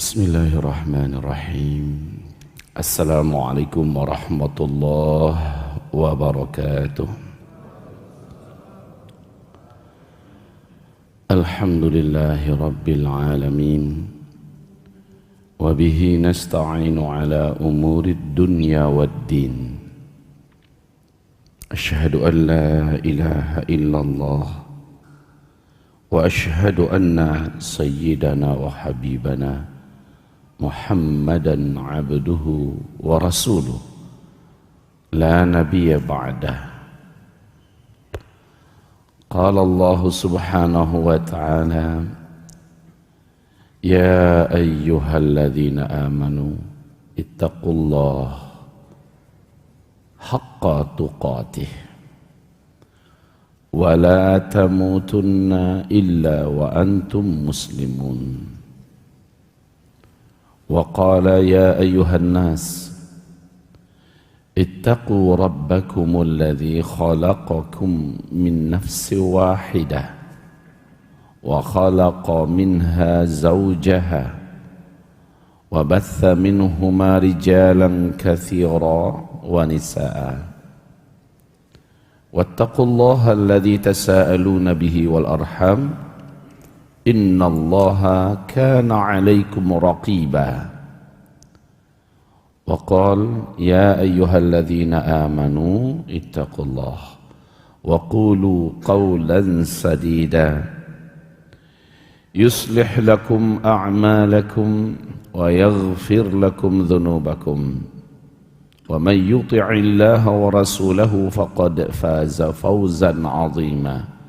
Bismillahirrahmanirrahim. Assalamualaikum warahmatullahi wabarakatuh. Alhamdulillahi rabbil alamin. Wabihi nasta'inu ala umurid dunya waddin. Ashhadu an la ilaha illallah wa ashhadu anna sayyidana wa habibana Muhammadan abduhu wa rasuluh la nabiyya ba'dah. Qala Allah subhanahu wa ta'ala, ya ayyuhalladzina amanu ittaqullaha haqqa tuqatih wa la tamutunna illa wa antum muslimun. Wa qala ya ayyuhan nas ittaqu rabbakum alladhi khalaqakum min nafsin wahidah wa khalaqa minha zawjaha wa batha minhuma rijalan katsira wa nisaa. Wattaqullaha alladhi tasaaluna bihi wal arham innallaha kana 'alaikum raqiba. Wa qala ya ayyuhalladzina amanu ittaqullaha wa qulu qawlan sadida yuslih lakum a'malakum wa yaghfir lakum dhunubakum wa man yuti'illaha wa rasulahu faqad faza fawzan 'azima.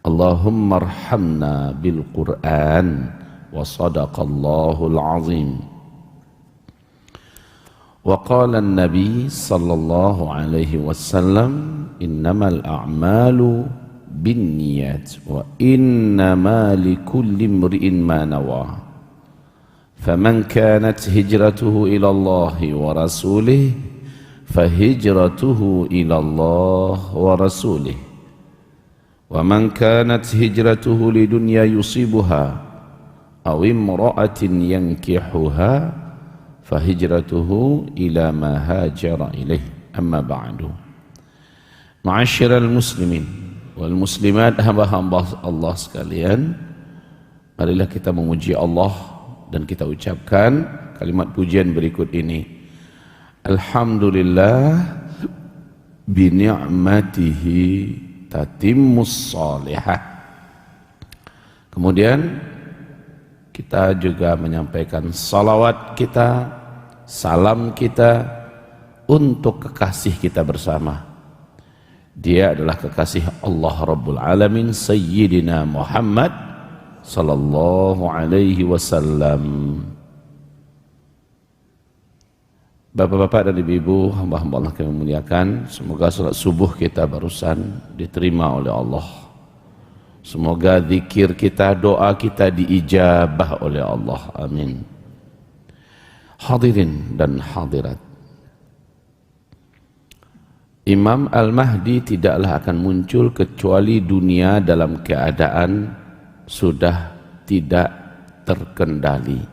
Allahumma arhamna bil Qur'an wa sadaqallahul azim. Wa qala an-nabi sallallahu alaihi wasallam innamal a'malu binniyat wa innama likulli imri'in ma nawa. Faman kanat hijratuhu ila Allah wa rasulih fahijratuhu ila Allah wa rasulih. Wa man kanat hijratuhu lidunya yusibuha aw imra'atin yankihuha fahijratuhu ila ma hajara ilaih. Amma ba'du. Ma'asyiral muslimin wal muslimat, hamba-hamba Allah sekalian, marilah kita memuji Allah dan kita ucapkan kalimat pujian berikut ini. Alhamdulillah bi ni'matihi tatimmus salihah. Kemudian kita juga menyampaikan salawat kita, salam kita untuk kekasih kita bersama. Dia adalah kekasih Allah Rabbul Alamin, Sayyidina Muhammad sallallahu alaihi wasallam. Bapak-bapak dan ibu-ibu, hamba-hamba Allah kami muliakan, semoga salat subuh kita barusan diterima oleh Allah. Semoga zikir kita, doa kita diijabah oleh Allah. Amin. Hadirin dan hadirat, Imam Al-Mahdi tidaklah akan muncul kecuali dunia dalam keadaan sudah tidak terkendali.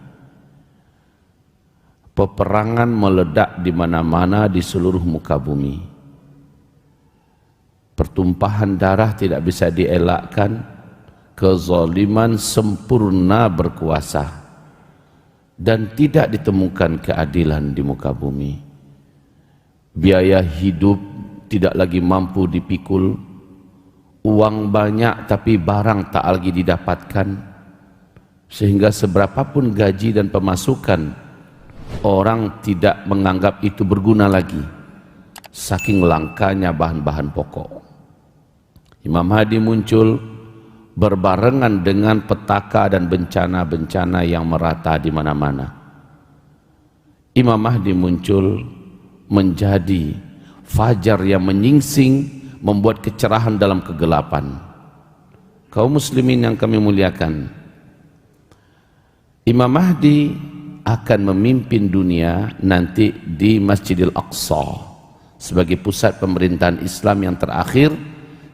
Peperangan meledak di mana-mana di seluruh muka bumi. Pertumpahan darah tidak bisa dielakkan. Kezaliman sempurna berkuasa dan tidak ditemukan keadilan di muka bumi. Biaya hidup tidak lagi mampu dipikul. Uang banyak tapi barang tak lagi didapatkan, sehingga seberapapun gaji dan pemasukan, orang tidak menganggap itu berguna lagi, saking langkanya bahan-bahan pokok. Imam Mahdi muncul berbarengan dengan petaka dan bencana-bencana yang merata di mana-mana. Imam Mahdi muncul menjadi fajar yang menyingsing, membuat kecerahan dalam kegelapan. Kaum muslimin yang kami muliakan, Imam Mahdi akan memimpin dunia nanti di Masjidil Aqsa sebagai pusat pemerintahan Islam yang terakhir,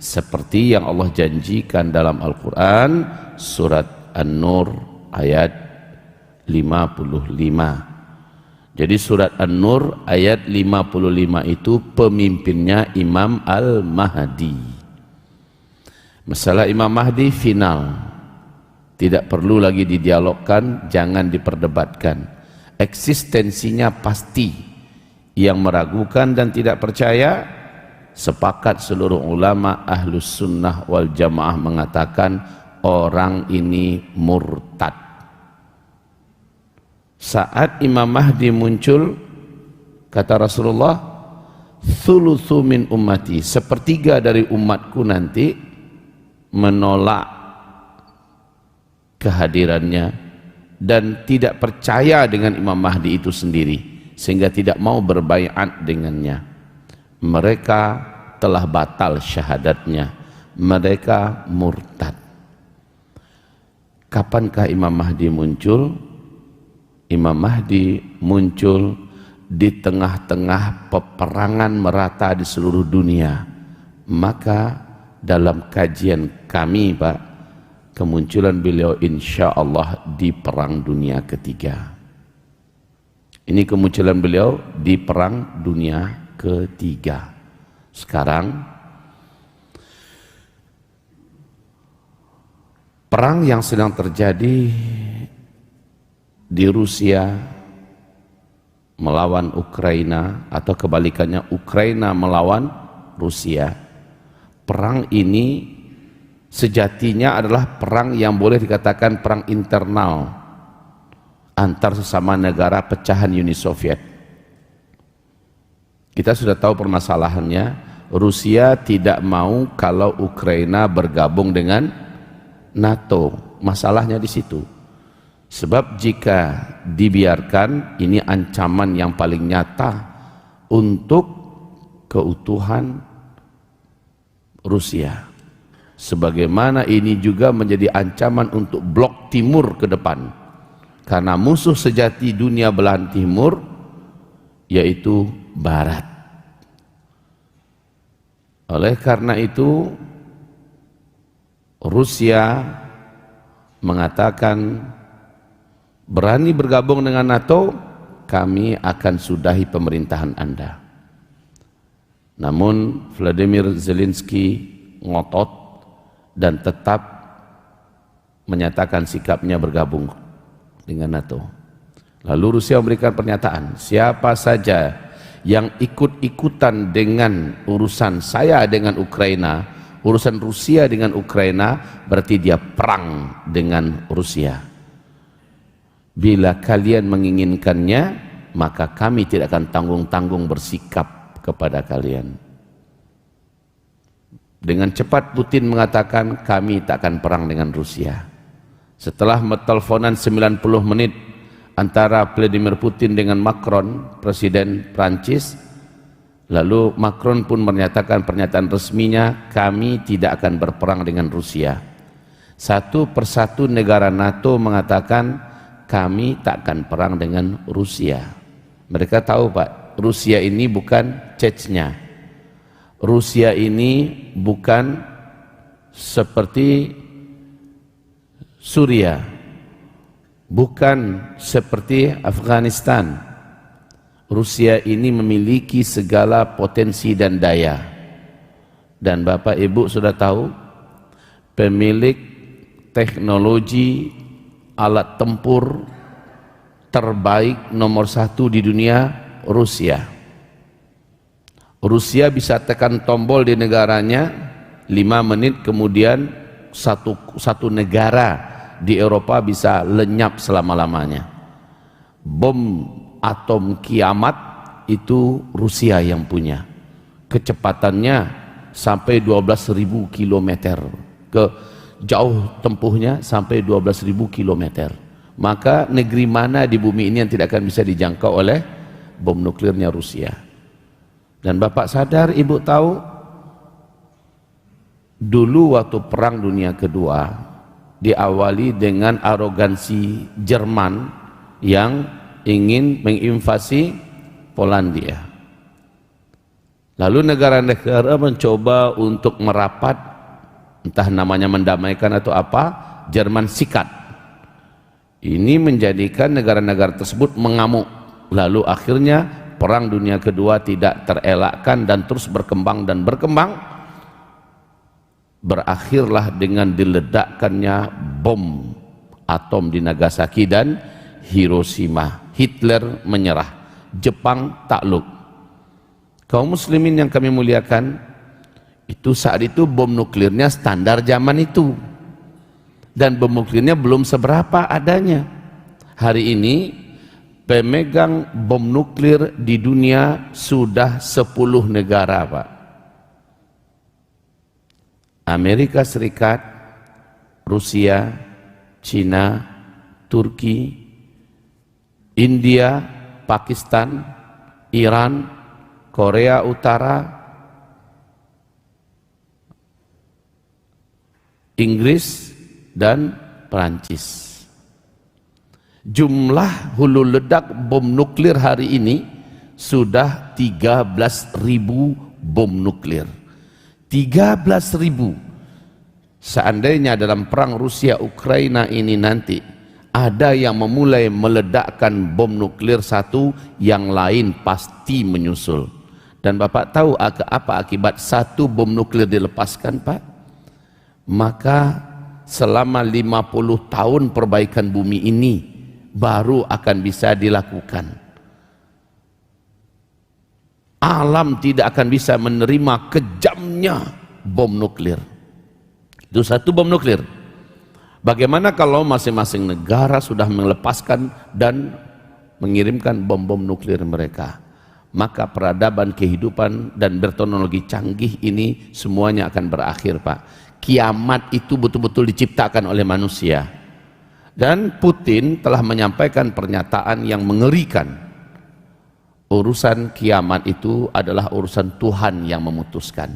seperti yang Allah janjikan dalam Al-Quran surat An-Nur ayat Jadi surat An-Nur ayat 55 itu pemimpinnya Imam Al-Mahdi. Masalah Imam Mahdi final, tidak perlu lagi didialogkan, jangan diperdebatkan. Eksistensinya pasti. Yang meragukan dan tidak percaya, sepakat seluruh ulama Ahlus Sunnah wal Jamaah mengatakan orang ini murtad. Saat Imam Mahdi muncul, kata Rasulullah, thuluthu min ummati, sepertiga dari umatku nanti menolak kehadirannya dan tidak percaya dengan Imam Mahdi itu sendiri, sehingga tidak mau berbaiat dengannya. Mereka telah batal syahadatnya, mereka murtad. Kapankah Imam Mahdi muncul? Imam Mahdi muncul di tengah-tengah peperangan merata di seluruh dunia. Maka dalam kajian kami, Pak, kemunculan beliau insya Allah di Perang Dunia Ketiga. Ini kemunculan beliau di Perang Dunia Ketiga. Sekarang perang yang sedang terjadi di Rusia melawan Ukraina, atau kebalikannya Ukraina melawan Rusia. Perang ini sejatinya adalah perang yang boleh dikatakan perang internal antar sesama negara pecahan Uni Soviet. Kita sudah tahu permasalahannya. Rusia tidak mau kalau Ukraina bergabung dengan NATO. Masalahnya di situ. Sebab jika dibiarkan, ini ancaman yang paling nyata untuk keutuhan Rusia. Sebagaimana ini juga menjadi ancaman untuk blok timur ke depan. Karena musuh sejati dunia belahan timur yaitu Barat. Oleh karena itu Rusia mengatakan, berani bergabung dengan NATO, kami akan sudahi pemerintahan Anda. Namun Vladimir Zelensky ngotot dan tetap menyatakan sikapnya bergabung dengan NATO. Lalu Rusia memberikan pernyataan, siapa saja yang ikut-ikutan dengan urusan saya dengan Ukraina, urusan Rusia dengan Ukraina, berarti dia perang dengan Rusia. Bila kalian menginginkannya, maka kami tidak akan tanggung-tanggung bersikap kepada kalian. Dengan cepat Putin mengatakan, kami tak akan perang dengan Rusia. Setelah teleponan 90 menit antara Vladimir Putin dengan Macron, presiden Prancis, lalu Macron pun menyatakan pernyataan resminya, kami tidak akan berperang dengan Rusia. Satu persatu negara NATO mengatakan, kami tak akan perang dengan Rusia. Mereka tahu, Pak, Rusia ini bukan Chechnya. Rusia ini bukan seperti Suria, bukan seperti Afghanistan. Rusia ini memiliki segala potensi dan daya. Dan Bapak Ibu sudah tahu, pemilik teknologi alat tempur terbaik nomor 1 di dunia, Rusia. Rusia bisa tekan tombol di negaranya, 5 menit kemudian satu negara di Eropa bisa lenyap selama-lamanya. Bom atom kiamat itu Rusia yang punya. Kecepatannya sampai 12.000 km. Jauh tempuhnya sampai 12.000 km. Maka negeri mana di bumi ini yang tidak akan bisa dijangkau oleh bom nuklirnya Rusia? Dan Bapak sadar, Ibu tahu, dulu waktu Perang Dunia Kedua diawali dengan arogansi Jerman yang ingin menginvasi Polandia. Lalu negara-negara mencoba untuk merapat, entah namanya mendamaikan atau apa, Jerman sikat. Ini menjadikan negara-negara tersebut mengamuk. Lalu akhirnya Perang Dunia Kedua tidak terelakkan dan terus berkembang dan berkembang. Berakhirlah dengan diledakkannya bom atom di Nagasaki dan Hiroshima. Hitler menyerah, Jepang takluk. Kaum muslimin yang kami muliakan, itu saat itu bom nuklirnya standar zaman itu, dan bom nuklirnya belum seberapa adanya. Hari ini pemegang bom nuklir di dunia sudah 10 negara, Pak. Amerika Serikat, Rusia, Cina, Turki, India, Pakistan, Iran, Korea Utara, Inggris, dan Perancis. Jumlah hulu ledak bom nuklir hari ini sudah 13.000 bom nuklir. 13.000. Seandainya dalam perang Rusia Ukraina ini nanti ada yang memulai meledakkan bom nuklir satu, yang lain pasti menyusul. Dan Bapak tahu apa akibat satu bom nuklir dilepaskan, Pak? Maka selama 50 tahun perbaikan bumi ini baru akan bisa dilakukan. Alam tidak akan bisa menerima kejamnya bom nuklir. Itu satu bom nuklir. Bagaimana kalau masing-masing negara sudah melepaskan dan mengirimkan bom-bom nuklir mereka? Maka peradaban, kehidupan, dan berteknologi canggih ini semuanya akan berakhir, Pak. Kiamat itu betul-betul diciptakan oleh manusia. Dan Putin telah menyampaikan pernyataan yang mengerikan. Urusan kiamat itu adalah urusan Tuhan yang memutuskan.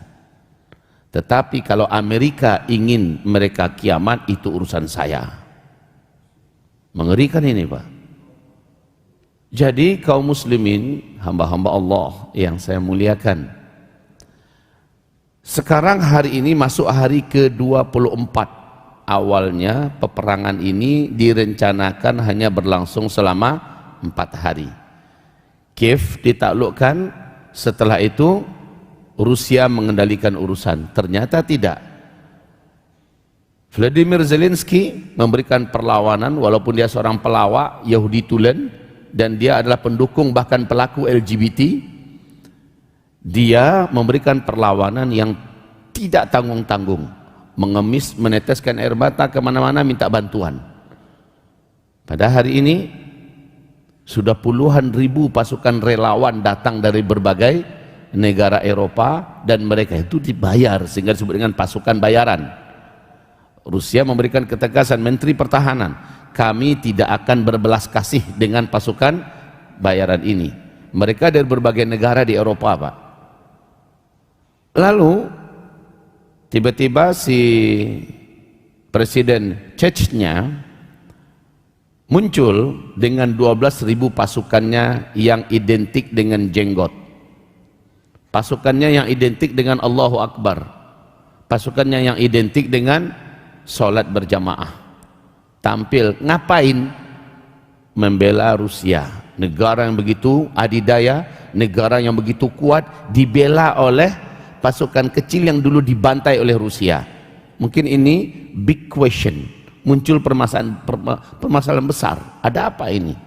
Tetapi kalau Amerika ingin mereka kiamat, itu urusan saya. Mengerikan ini, Pak. Jadi kaum muslimin, hamba-hamba Allah yang saya muliakan, sekarang hari ini masuk hari ke-24. Awalnya peperangan ini direncanakan hanya berlangsung selama 4 hari. Kiev ditaklukkan, setelah itu Rusia mengendalikan urusan. Ternyata tidak. Vladimir Zelensky memberikan perlawanan, walaupun dia seorang pelawak Yahudi tulen dan dia adalah pendukung bahkan pelaku LGBT. Dia memberikan perlawanan yang tidak tanggung-tanggung, mengemis, meneteskan air mata kemana-mana minta bantuan. Pada hari ini sudah puluhan ribu pasukan relawan datang dari berbagai negara Eropa, dan mereka itu dibayar sehingga disebut dengan pasukan bayaran. Rusia memberikan ketegasan, Menteri Pertahanan, kami tidak akan berbelas kasih dengan pasukan bayaran ini. Mereka dari berbagai negara di Eropa, Pak. Lalu tiba-tiba si Presiden Chechnya muncul dengan 12.000 pasukannya yang identik dengan jenggot, pasukannya yang identik dengan Allahu Akbar, pasukannya yang identik dengan sholat berjamaah. Tampil ngapain? Membela Rusia, negara yang begitu adidaya, negara yang begitu kuat, dibela oleh pasukan kecil yang dulu dibantai oleh Rusia. Mungkin ini big question. Muncul permasalahan besar. Ada apa ini?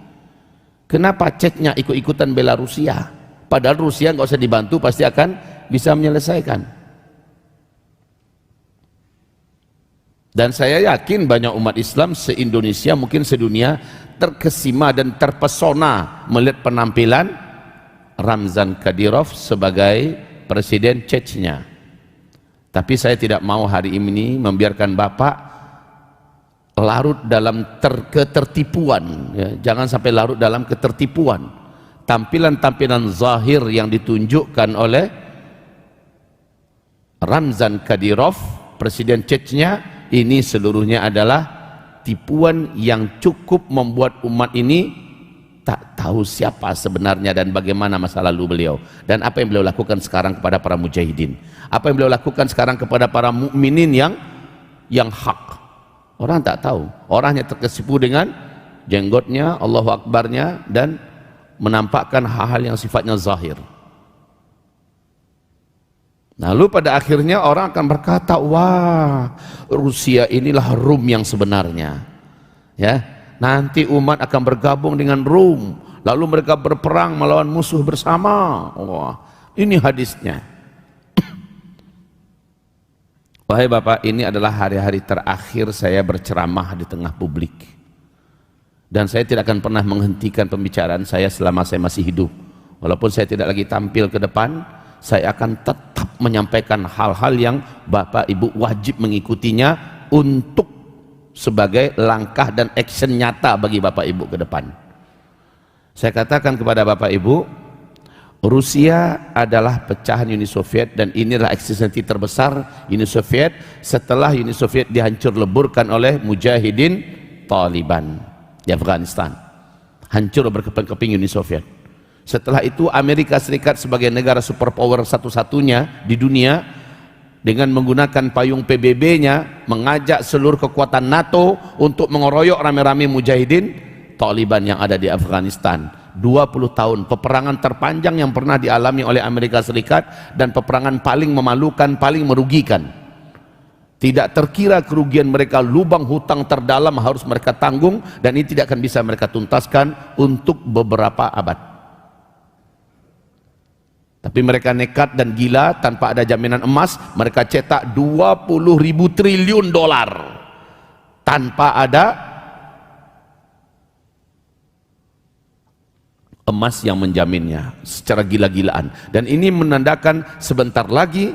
Kenapa Ceknya ikut-ikutan bela Rusia? Padahal Rusia nggak usah dibantu, pasti akan bisa menyelesaikan. Dan saya yakin banyak umat Islam se-Indonesia, mungkin sedunia, terkesima dan terpesona melihat penampilan Ramzan Kadyrov sebagai Presiden Chechnya. Tapi saya tidak mau hari ini membiarkan Bapak larut dalam ketertipuan, ya. Jangan sampai larut dalam ketertipuan. Tampilan-tampilan zahir yang ditunjukkan oleh Ramzan Kadyrov, Presiden Chechnya, ini seluruhnya adalah tipuan yang cukup membuat umat ini tak tahu siapa sebenarnya dan bagaimana masa lalu beliau, dan apa yang beliau lakukan sekarang kepada para mujahidin, apa yang beliau lakukan sekarang kepada para mukminin yang hak. Orang tak tahu, orang hanya terkesipu dengan jenggotnya, Allahu Akbarnya, dan menampakkan hal-hal yang sifatnya zahir. Lalu pada akhirnya orang akan berkata, wah, Rusia inilah Rum yang sebenarnya. Ya, nanti umat akan bergabung dengan Rum, lalu mereka berperang melawan musuh bersama. Wah, ini hadisnya. Wahai Bapak, ini adalah hari-hari terakhir saya berceramah di tengah publik. Dan saya tidak akan pernah menghentikan pembicaraan saya selama saya masih hidup. Walaupun saya tidak lagi tampil ke depan, saya akan tetap menyampaikan hal-hal yang Bapak Ibu wajib mengikutinya untuk sebagai langkah dan action nyata bagi Bapak Ibu ke depan. Saya katakan kepada Bapak Ibu, Rusia adalah pecahan Uni Soviet, dan inilah eksistensi terbesar Uni Soviet setelah Uni Soviet dihancur leburkan oleh mujahidin Taliban di Afghanistan. Hancur berkeping-keping Uni Soviet. Setelah itu Amerika Serikat sebagai negara superpower satu-satunya di dunia dengan menggunakan payung PBB-nya mengajak seluruh kekuatan NATO untuk mengeroyok rame-rame mujahidin Taliban yang ada di Afghanistan. 20 tahun peperangan terpanjang yang pernah dialami oleh Amerika Serikat, dan peperangan paling memalukan, paling merugikan. Tidak terkira kerugian mereka, lubang hutang terdalam harus mereka tanggung, dan ini tidak akan bisa mereka tuntaskan untuk beberapa abad. Tapi mereka nekat dan gila, tanpa ada jaminan emas, mereka cetak 20.000 triliun dolar tanpa ada emas yang menjaminnya, secara gila-gilaan. Dan ini menandakan sebentar lagi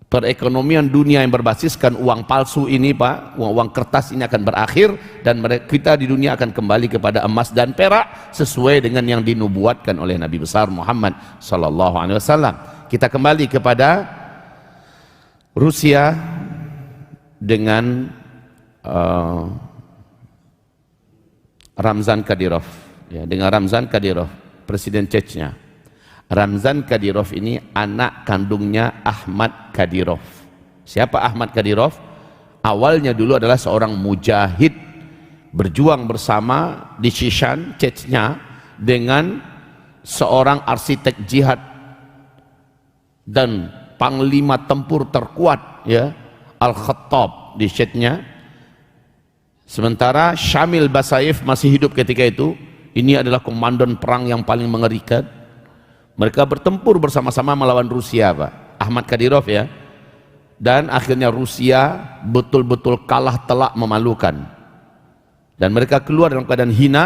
perekonomian dunia yang berbasiskan uang palsu ini, Pak, uang kertas ini akan berakhir, dan kita di dunia akan kembali kepada emas dan perak sesuai dengan yang dinubuatkan oleh Nabi besar Muhammad sallallahu alaihi wasallam. Kita kembali kepada Rusia dengan Ramzan Kadyrov, ya, dengan Ramzan Kadyrov, presiden Chechnya. Ramzan Kadyrov ini anak kandungnya Ahmad Kadyrov. Siapa Ahmad Kadyrov? Awalnya dulu adalah seorang mujahid berjuang bersama di Shishan, Chechnya, dengan seorang arsitek jihad dan panglima tempur terkuat, ya, Al-Khattab di Chechnya. Sementara Shamil Basayev masih hidup ketika itu. Ini adalah komandan perang yang paling mengerikan. Mereka bertempur bersama-sama melawan Rusia, Pak. Ahmad Kadyrov, ya. Dan akhirnya Rusia betul-betul kalah telak memalukan. Dan mereka keluar dalam keadaan hina,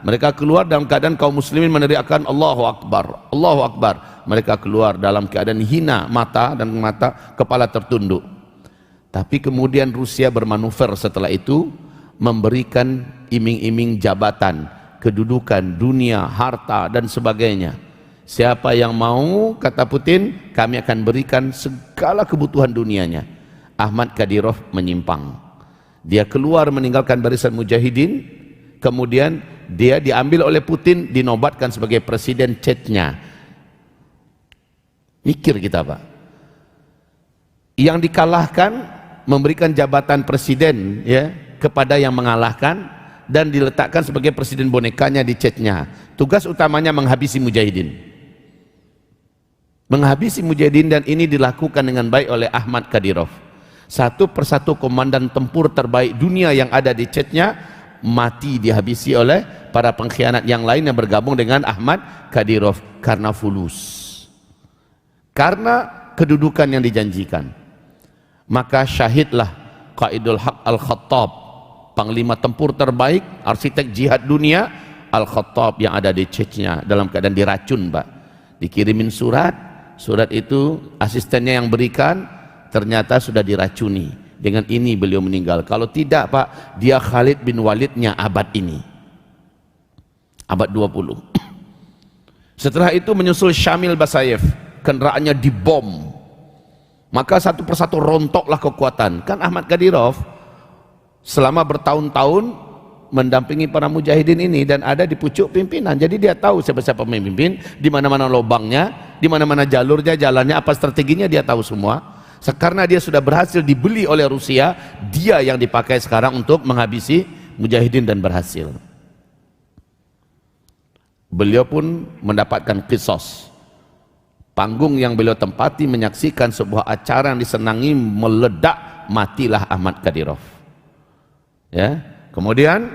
mereka keluar dalam keadaan kaum muslimin meneriakkan Allahu Akbar, Allahu Akbar. Mereka keluar dalam keadaan hina, mata kepala tertunduk. Tapi kemudian Rusia bermanuver setelah itu, memberikan iming-iming jabatan, kedudukan, dunia, harta, dan sebagainya. Siapa yang mau, kata Putin, kami akan berikan segala kebutuhan dunianya. Ahmad Kadyrov menyimpang. Dia keluar meninggalkan barisan mujahidin, kemudian dia diambil oleh Putin, dinobatkan sebagai presiden Chechnya. Mikir kita, Pak. Yang dikalahkan memberikan jabatan presiden, ya, kepada yang mengalahkan, dan diletakkan sebagai presiden bonekanya di Chechnya. Tugas utamanya menghabisi mujahidin. Menghabisi mujahidin, dan ini dilakukan dengan baik oleh Ahmad Kadyrov. Satu persatu komandan tempur terbaik dunia yang ada di Chechnya mati dihabisi oleh para pengkhianat yang lain yang bergabung dengan Ahmad Kadyrov karena fulus, karena kedudukan yang dijanjikan. Maka syahidlah Qaidul Haq Al-Khattab, panglima tempur terbaik, arsitek jihad dunia, Al-Khattab yang ada di Chechnya, dalam keadaan diracun, Pak. Dikirimin surat itu asistennya yang berikan, ternyata sudah diracuni. Dengan ini beliau meninggal. Kalau tidak, Pak, dia Khalid bin Walidnya abad ini, abad 20. Setelah itu menyusul Shamil Basayev, kendaraannya dibom, maka satu persatu rontoklah kekuatan. Kan Ahmad Kadyrov selama bertahun-tahun mendampingi para mujahidin ini dan ada di pucuk pimpinan, jadi dia tahu siapa-siapa pemimpin, di mana-mana lubangnya, di mana-mana jalurnya, jalannya, apa strateginya, dia tahu semua. Karena dia sudah berhasil dibeli oleh Rusia, dia yang dipakai sekarang untuk menghabisi mujahidin dan berhasil. Beliau pun mendapatkan qisas. Panggung yang beliau tempati menyaksikan sebuah acara yang disenangi meledak, matilah Ahmad Kadyrov. Ya, kemudian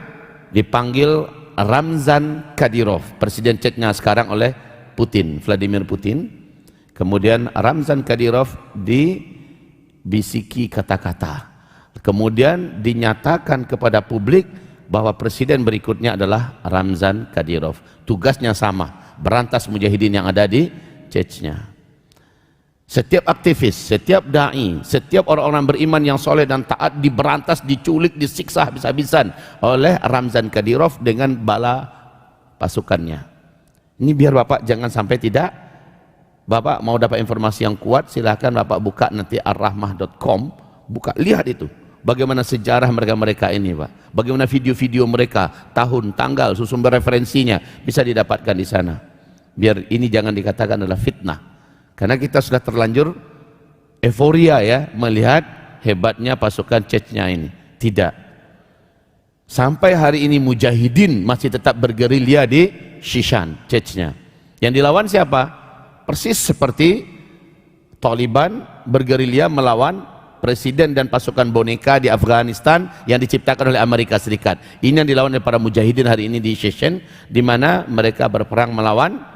dipanggil Ramzan Kadyrov, presiden Chechnya sekarang oleh Putin, Vladimir Putin. Kemudian Ramzan Kadyrov dibisiki kata-kata. Kemudian dinyatakan kepada publik bahwa presiden berikutnya adalah Ramzan Kadyrov. Tugasnya sama, berantas mujahidin yang ada di Chechnya. Setiap aktivis, setiap dai, setiap orang-orang beriman yang soleh dan taat diberantas, diculik, disiksa habis-habisan oleh Ramzan Kadyrov dengan bala pasukannya. Ini biar Bapak jangan sampai tidak. Bapak mau dapat informasi yang kuat, silahkan Bapak buka nanti arrahmah.com, buka, lihat itu. Bagaimana sejarah mereka-mereka ini, Pak. Bagaimana video-video mereka, tahun, tanggal, sumber referensinya bisa didapatkan di sana. Biar ini jangan dikatakan adalah fitnah. Karena kita sudah terlanjur euforia ya melihat hebatnya pasukan Chechnya ini. Tidak. Sampai hari ini mujahidin masih tetap bergerilya di Shishan, Chechnya. Yang dilawan siapa? Persis seperti Taliban bergerilya melawan presiden dan pasukan boneka di Afghanistan yang diciptakan oleh Amerika Serikat. Ini yang dilawan oleh para mujahidin hari ini di Chechen, di mana mereka berperang melawan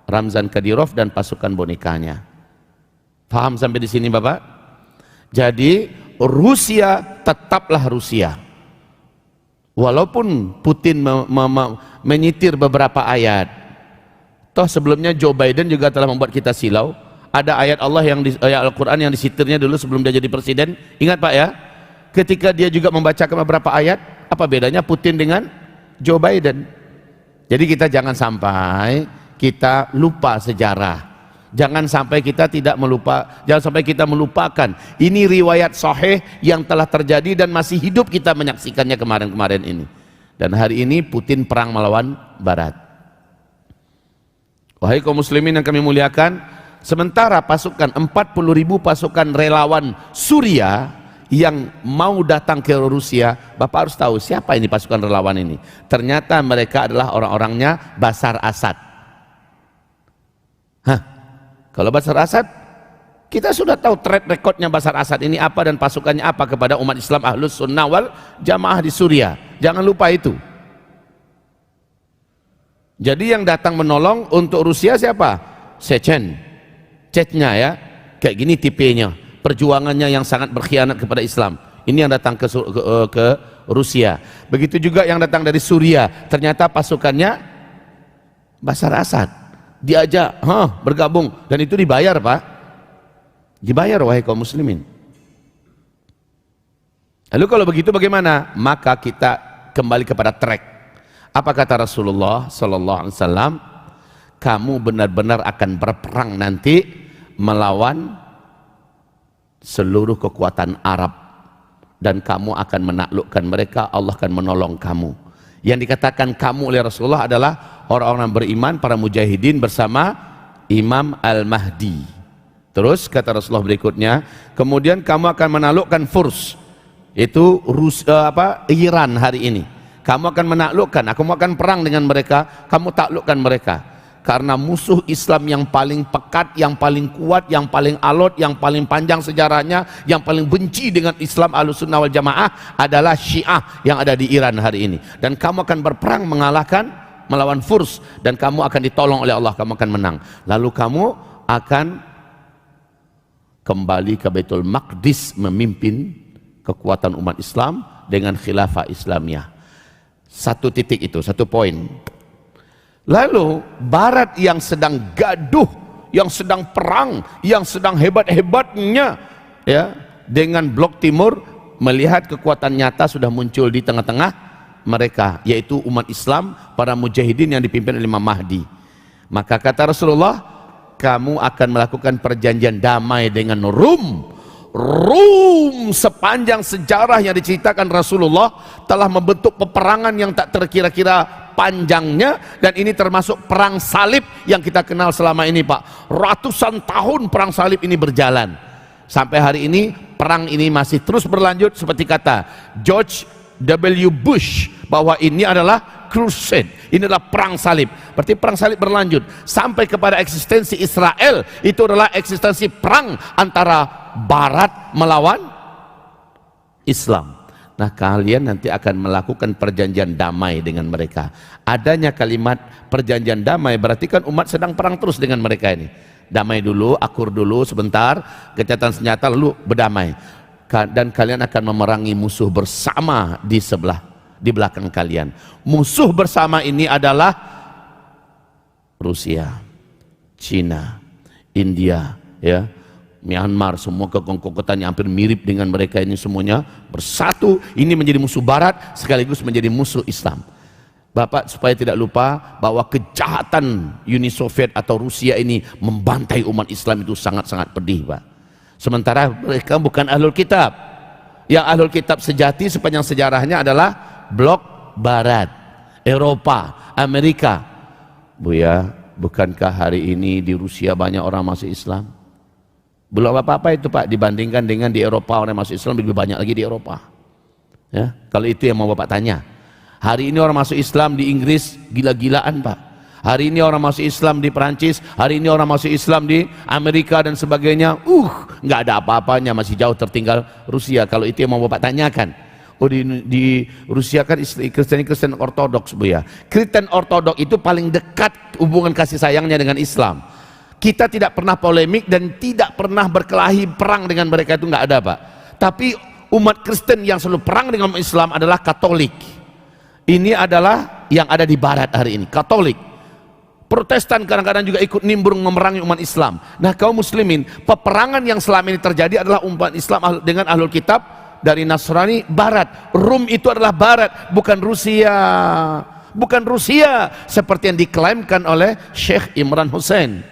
Ramzan Kadyrov dan pasukan bonekanya. Paham sampai di sini Bapak? Jadi Rusia tetaplah Rusia. Walaupun Putin menyitir beberapa ayat. Toh sebelumnya Joe Biden juga telah membuat kita silau. Ada ayat Allah yang ayat Al-Quran yang disitirnya dulu sebelum dia jadi presiden. Ingat Pak ya? Ketika dia juga membacakan beberapa ayat, apa bedanya Putin dengan Joe Biden? Jadi kita jangan sampai kita lupa sejarah. Jangan sampai kita melupakan. Ini riwayat sahih yang telah terjadi dan masih hidup kita menyaksikannya kemarin-kemarin ini. Dan hari ini Putin perang melawan Barat. Wahai kaum muslimin yang kami muliakan, sementara pasukan 40.000 pasukan relawan Suriah yang mau datang ke Rusia, Bapak harus tahu siapa ini pasukan relawan ini. Ternyata mereka adalah orang-orangnya Bashar Assad. Kalau Bashar Assad, kita sudah tahu track recordnya Bashar Assad ini apa dan pasukannya apa kepada umat Islam Ahlus Sunnah wal Jamaah di Suriah. Jangan lupa itu. Jadi yang datang menolong untuk Rusia siapa? Chechnya ya, kayak gini tipenya, perjuangannya yang sangat berkhianat kepada Islam. Ini yang datang ke Rusia. Begitu juga yang datang dari Suriah, ternyata pasukannya Bashar Assad. Diajak bergabung dan itu dibayar Pak, dibayar wahai kaum muslimin. Lalu kalau begitu bagaimana? Maka kita kembali kepada track. Apa kata Rasulullah sallallahu alaihi wasallam? Kamu benar-benar akan berperang nanti melawan seluruh kekuatan Arab dan kamu akan menaklukkan mereka, Allah akan menolong kamu. Yang dikatakan kamu oleh Rasulullah adalah orang-orang beriman, para mujahidin bersama Imam Al-Mahdi. Terus kata Rasulullah berikutnya, kemudian kamu akan menaklukkan Furs, itu Iran hari ini. Kamu akan menaklukkan, aku akan perang dengan mereka, kamu taklukkan mereka. Karena musuh Islam yang paling pekat, yang paling kuat, yang paling alot, yang paling panjang sejarahnya, yang paling benci dengan Islam Ahlussunnah wal Jamaah adalah Syiah yang ada di Iran hari ini. Dan kamu akan berperang melawan Furs dan kamu akan ditolong oleh Allah, kamu akan menang. Lalu kamu akan kembali ke Baitul Maqdis memimpin kekuatan umat Islam dengan khilafah Islamiyah. Satu titik itu, satu poin. Lalu Barat yang sedang gaduh, yang sedang perang, yang sedang hebat-hebatnya ya dengan Blok Timur, melihat kekuatan nyata sudah muncul di tengah-tengah mereka, yaitu umat Islam, para mujahidin yang dipimpin oleh Imam Mahdi. Maka kata Rasulullah, kamu akan melakukan perjanjian damai dengan Rum. Rum sepanjang sejarah yang diceritakan Rasulullah telah membentuk peperangan yang tak terkira-kira panjangnya, dan ini termasuk perang salib yang kita kenal selama ini Pak. Ratusan tahun perang salib ini berjalan sampai hari ini. Perang ini masih terus berlanjut seperti kata George W. Bush bahwa ini adalah crusade, ini adalah perang salib. Berarti perang salib berlanjut sampai kepada eksistensi Israel. Itu adalah eksistensi perang antara Barat melawan Islam. Nah, kalian nanti akan melakukan perjanjian damai dengan mereka. Adanya kalimat perjanjian damai berarti kan umat sedang perang terus dengan mereka ini. Damai dulu, akur dulu sebentar, gencatan senjata lalu berdamai. Dan kalian akan memerangi musuh bersama di belakang kalian. Musuh bersama ini adalah Rusia, Cina, India, ya, Myanmar, semua kekuatan yang hampir mirip dengan mereka ini semuanya bersatu. Ini menjadi musuh Barat sekaligus menjadi musuh Islam. Bapak supaya tidak lupa bahwa kejahatan Uni Soviet atau Rusia ini membantai umat Islam itu sangat-sangat pedih, Pak. Sementara mereka bukan ahlul kitab. Yang ahlul kitab sejati sepanjang sejarahnya adalah blok Barat, Eropa, Amerika. Buya, bukankah hari ini di Rusia banyak orang masuk Islam? Belum apa-apa itu, Pak, dibandingkan dengan di Eropa orang masuk Islam lebih banyak lagi di Eropa. Ya, kalau itu yang mau Bapak tanya. Hari ini orang masuk Islam di Inggris gila-gilaan, Pak. Hari ini orang masuk Islam di Perancis, hari ini orang masuk Islam di Amerika dan sebagainya. Nggak ada apa-apanya, masih jauh tertinggal Rusia. Kalau itu yang mau Bapak tanyakan. Oh, di Rusia kan Kristen Ortodoks, Bu ya. Kristen Ortodoks itu paling dekat hubungan kasih sayangnya dengan Islam. Kita tidak pernah polemik dan tidak pernah berkelahi perang dengan mereka, itu nggak ada, Pak. Tapi umat Kristen yang selalu perang dengan Islam adalah Katolik. Ini adalah yang ada di Barat hari ini, Katolik. Protestan kadang-kadang juga ikut nimbrung memerangi umat Islam. Nah, kaum muslimin, peperangan yang selama ini terjadi adalah umat Islam dengan ahlul kitab dari Nasrani Barat. Rum itu adalah Barat, bukan Rusia. Bukan Rusia seperti yang diklaimkan oleh Syekh Imran Hussein.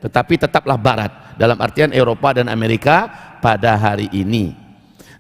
Tetapi tetaplah Barat dalam artian Eropa dan Amerika pada hari ini.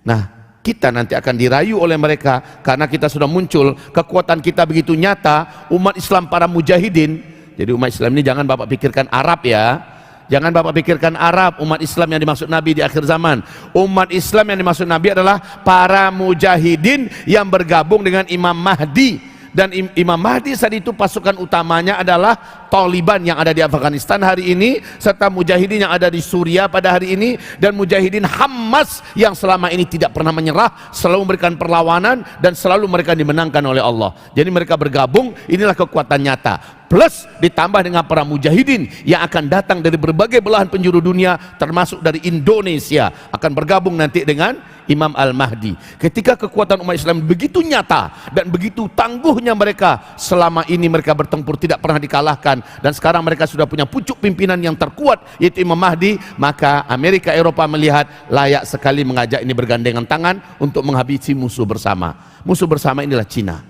Nah, kita nanti akan dirayu oleh mereka karena kita sudah muncul, kekuatan kita begitu nyata. Umat Islam para mujahidin. Jadi umat Islam ini jangan Bapak pikirkan Arab ya. Jangan Bapak pikirkan Arab, umat Islam yang dimaksud Nabi di akhir zaman. Umat Islam yang dimaksud Nabi adalah para mujahidin yang bergabung dengan Imam Mahdi. Dan Imam Mahdi saat itu pasukan utamanya adalah Taliban yang ada di Afghanistan hari ini, serta mujahidin yang ada di Suriah pada hari ini, dan mujahidin Hamas yang selama ini tidak pernah menyerah, selalu memberikan perlawanan dan selalu mereka dimenangkan oleh Allah. Jadi mereka bergabung, inilah kekuatan nyata. Plus ditambah dengan para mujahidin yang akan datang dari berbagai belahan penjuru dunia, termasuk dari Indonesia, akan bergabung nanti dengan Imam Al-Mahdi. Ketika kekuatan umat Islam begitu nyata dan begitu tangguhnya mereka, selama ini mereka bertempur tidak pernah dikalahkan, dan sekarang mereka sudah punya pucuk pimpinan yang terkuat yaitu Imam Mahdi, maka Amerika Eropa melihat layak sekali mengajak ini bergandengan tangan untuk menghabisi musuh bersama. Musuh bersama inilah Cina,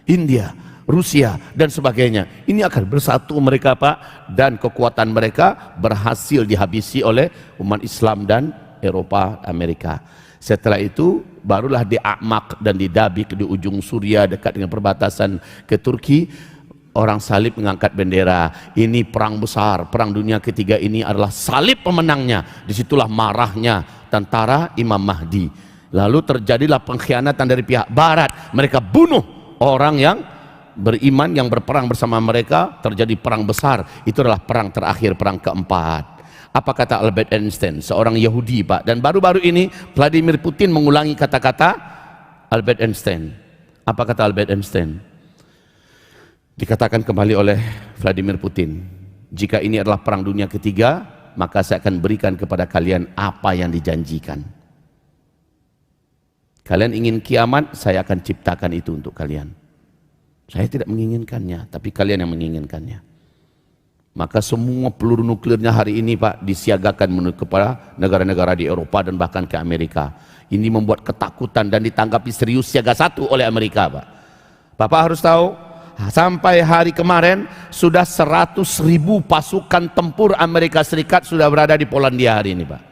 India, Rusia dan sebagainya. Ini akan bersatu mereka, Pak, dan kekuatan mereka berhasil dihabisi oleh umat Islam dan Eropa, Amerika. Setelah itu barulah di Amak dan di Dabik di ujung Suriah dekat dengan perbatasan ke Turki, orang salib mengangkat bendera. Ini perang besar, perang dunia ketiga ini adalah salib pemenangnya. Disitulah marahnya tentara Imam Mahdi. Lalu terjadilah pengkhianatan dari pihak Barat. Mereka bunuh orang yang beriman yang berperang bersama mereka, terjadi perang besar. Itu adalah perang terakhir, perang keempat. Apa kata Albert Einstein, seorang Yahudi, Pak? Dan baru-baru ini Vladimir Putin mengulangi kata-kata Albert Einstein. Apa kata Albert Einstein? Dikatakan kembali oleh Vladimir Putin, jika ini adalah perang dunia ketiga, maka saya akan berikan kepada kalian apa yang dijanjikan. Kalian ingin kiamat, saya akan ciptakan itu untuk kalian. Saya tidak menginginkannya, tapi kalian yang menginginkannya. Maka semua peluru nuklirnya hari ini, Pak, disiagakan menuju kepada negara-negara di Eropa dan bahkan ke Amerika. Ini membuat ketakutan dan ditanggapi serius siaga satu oleh Amerika, Pak. Bapak harus tahu, sampai hari kemarin sudah 100.000 pasukan tempur Amerika Serikat sudah berada di Polandia hari ini, Pak.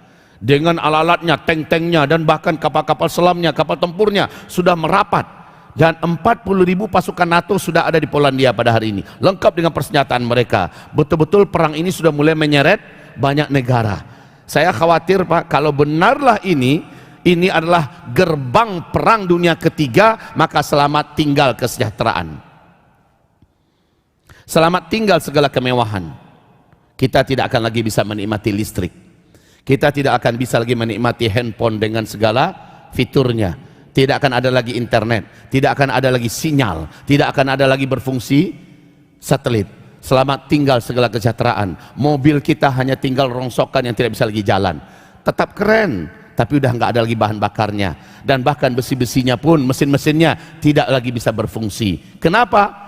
Dengan alat-alatnya, tank-tanknya, dan bahkan kapal-kapal selamnya, kapal tempurnya sudah merapat. Dan 40.000 pasukan NATO sudah ada di Polandia pada hari ini, lengkap dengan persenjataan mereka. Betul-betul perang ini sudah mulai menyeret banyak negara. Saya khawatir, Pak, kalau benarlah ini ini adalah gerbang perang dunia ketiga, maka selamat tinggal kesejahteraan, selamat tinggal segala kemewahan. Kita tidak akan lagi bisa menikmati listrik, kita tidak akan bisa lagi menikmati handphone dengan segala fiturnya, tidak akan ada lagi internet, tidak akan ada lagi sinyal, tidak akan ada lagi berfungsi satelit. Selamat tinggal segala kesejahteraan. Mobil kita hanya tinggal rongsokan yang tidak bisa lagi jalan, tetap keren, tapi udah nggak ada lagi bahan bakarnya, dan bahkan besi-besinya pun, mesin-mesinnya tidak lagi bisa berfungsi. Kenapa?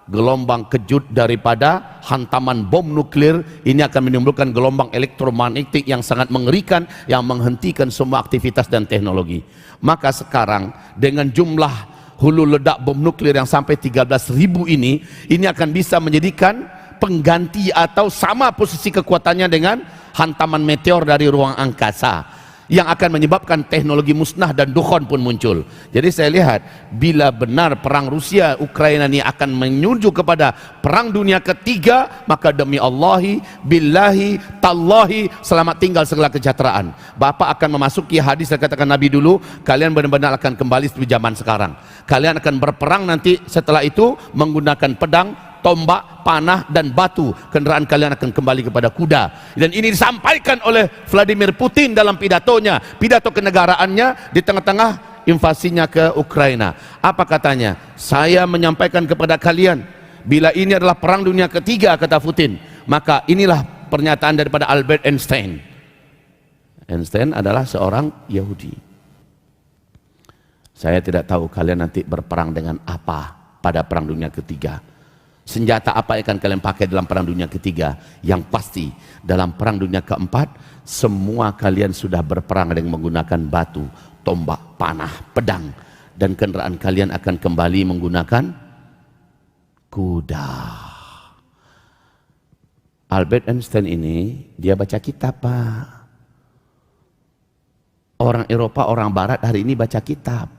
Gelombang kejut daripada hantaman bom nuklir ini akan menimbulkan gelombang elektromagnetik yang sangat mengerikan, yang menghentikan semua aktivitas dan teknologi. Maka sekarang dengan jumlah hulu ledak bom nuklir yang sampai 13.000 ini akan bisa menjadikan pengganti atau sama posisi kekuatannya dengan hantaman meteor dari ruang angkasa, yang akan menyebabkan teknologi musnah dan dukhon pun muncul. Jadi saya lihat, bila benar perang Rusia Ukraina ini akan menuju kepada perang dunia ketiga, maka demi Allahi, billahi, tallahi, selamat tinggal segala kesejahteraan. Bapak akan memasuki hadis yang katakan Nabi dulu, kalian benar-benar akan kembali seperti zaman sekarang. Kalian akan berperang nanti setelah itu menggunakan pedang, tombak, panah, dan batu. Kendaraan kalian akan kembali kepada kuda. Dan ini disampaikan oleh Vladimir Putin dalam pidatonya, pidato kenegaraannya di tengah-tengah invasinya ke Ukraina. Apa katanya? Saya menyampaikan kepada kalian, bila ini adalah perang dunia ketiga, kata Putin, maka inilah pernyataan daripada Albert Einstein. Einstein adalah seorang Yahudi. Saya tidak tahu kalian nanti berperang dengan apa pada perang dunia ketiga. Senjata apa yang akan kalian pakai dalam perang dunia ketiga? Yang pasti dalam perang dunia keempat, semua kalian sudah berperang dengan menggunakan batu, tombak, panah, pedang, dan kendaraan kalian akan kembali menggunakan kuda. Albert Einstein ini dia baca kitab, Pak. Orang Eropa, orang Barat hari ini baca kitab,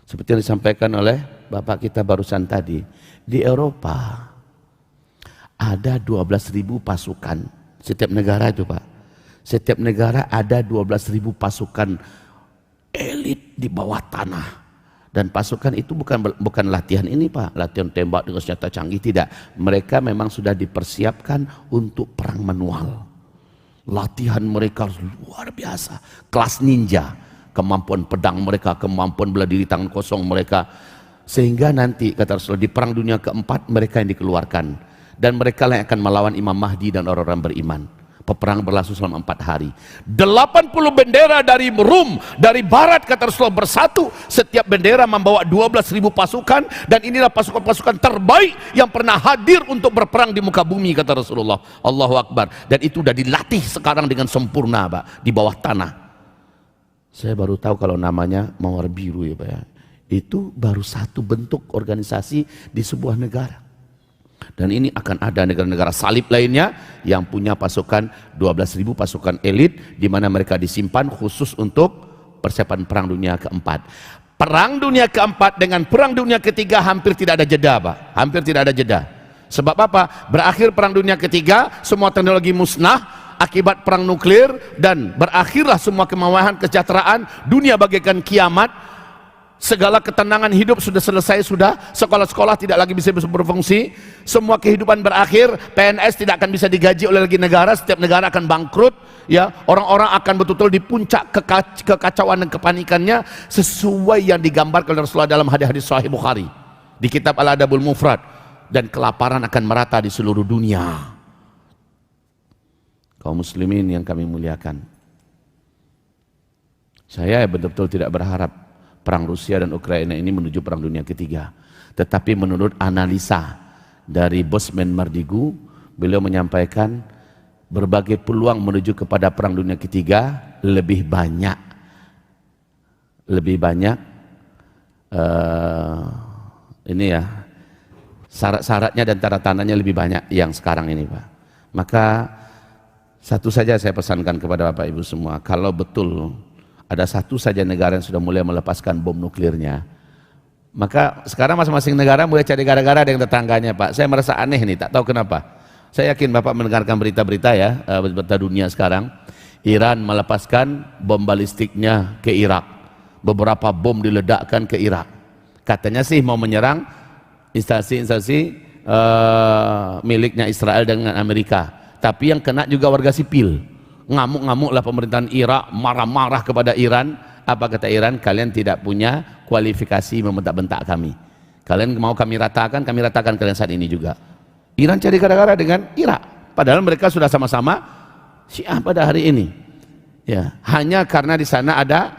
seperti yang disampaikan oleh Bapak kita barusan tadi. Di Eropa ada 12.000 pasukan setiap negara itu, Pak. Setiap negara ada 12.000 pasukan elit di bawah tanah. Dan pasukan itu bukan latihan ini, Pak, latihan tembak dengan senjata canggih, tidak. Mereka memang sudah dipersiapkan untuk perang manual. Latihan mereka luar biasa, kelas ninja. Kemampuan pedang mereka, kemampuan bela diri tangan kosong mereka, sehingga nanti kata Rasulullah di perang dunia keempat mereka yang dikeluarkan, dan mereka yang akan melawan Imam Mahdi dan orang-orang beriman. Peperangan berlangsung selama 4 hari. 80 bendera dari Rum, dari Barat, kata Rasulullah, bersatu. Setiap bendera membawa 12.000 pasukan, dan inilah pasukan-pasukan terbaik yang pernah hadir untuk berperang di muka bumi, kata Rasulullah. Allahu Akbar. Dan itu sudah dilatih sekarang dengan sempurna, Pak, di bawah tanah. Saya baru tahu kalau namanya Mawar Biru, ya Pak, ya. Itu baru satu bentuk organisasi di sebuah negara. Dan ini akan ada negara-negara salib lainnya yang punya pasukan 12.000 pasukan elit, di mana mereka disimpan khusus untuk persiapan perang dunia keempat. Perang dunia keempat dengan perang dunia ketiga hampir tidak ada jeda, Pak. Hampir tidak ada jeda. Sebab apa? Berakhir perang dunia ketiga, semua teknologi musnah akibat perang nuklir, dan berakhirlah semua kemewahan, kesejahteraan, dunia bagaikan kiamat. Segala ketenangan hidup sudah selesai, sudah sekolah-sekolah tidak lagi bisa berfungsi, semua kehidupan berakhir, PNS tidak akan bisa digaji oleh lagi negara, setiap negara akan bangkrut, ya, orang-orang akan betul-betul di puncak kekacauan dan kepanikannya, sesuai yang digambarkan oleh Rasulullah dalam hadis-hadis Sahih Bukhari di kitab Al-Adabul Mufrad. Dan kelaparan akan merata di seluruh dunia. Kaum muslimin yang kami muliakan, saya betul-betul tidak berharap perang Rusia dan Ukraina ini menuju perang dunia ketiga. Tetapi menurut analisa dari Bosman Mardigu, beliau menyampaikan berbagai peluang menuju kepada perang dunia ketiga lebih banyak ini ya, syarat-syaratnya dan tanda-tandanya lebih banyak yang sekarang ini, Pak. Maka satu saja saya pesankan kepada Bapak Ibu semua, kalau betul ada satu saja negara yang sudah mulai melepaskan bom nuklirnya, maka sekarang masing-masing negara mulai cari gara-gara dengan tetangganya, Pak. Saya merasa aneh nih, tak tahu kenapa. Saya yakin Bapak mendengarkan berita-berita ya, berita dunia sekarang. Iran melepaskan bom balistiknya ke Irak. Beberapa bom diledakkan ke Irak. Katanya sih mau menyerang instansi-instansi miliknya Israel dengan Amerika. Tapi yang kena juga warga sipil. Ngamuk-ngamuklah pemerintahan Irak, marah-marah kepada Iran. Apa kata Iran? Kalian tidak punya kualifikasi membentak-bentak kami. Kalian mau kami ratakan kalian saat ini juga. Iran cari gara-gara dengan Irak. Padahal mereka sudah sama-sama Syiah pada hari ini, ya, hanya karena di sana ada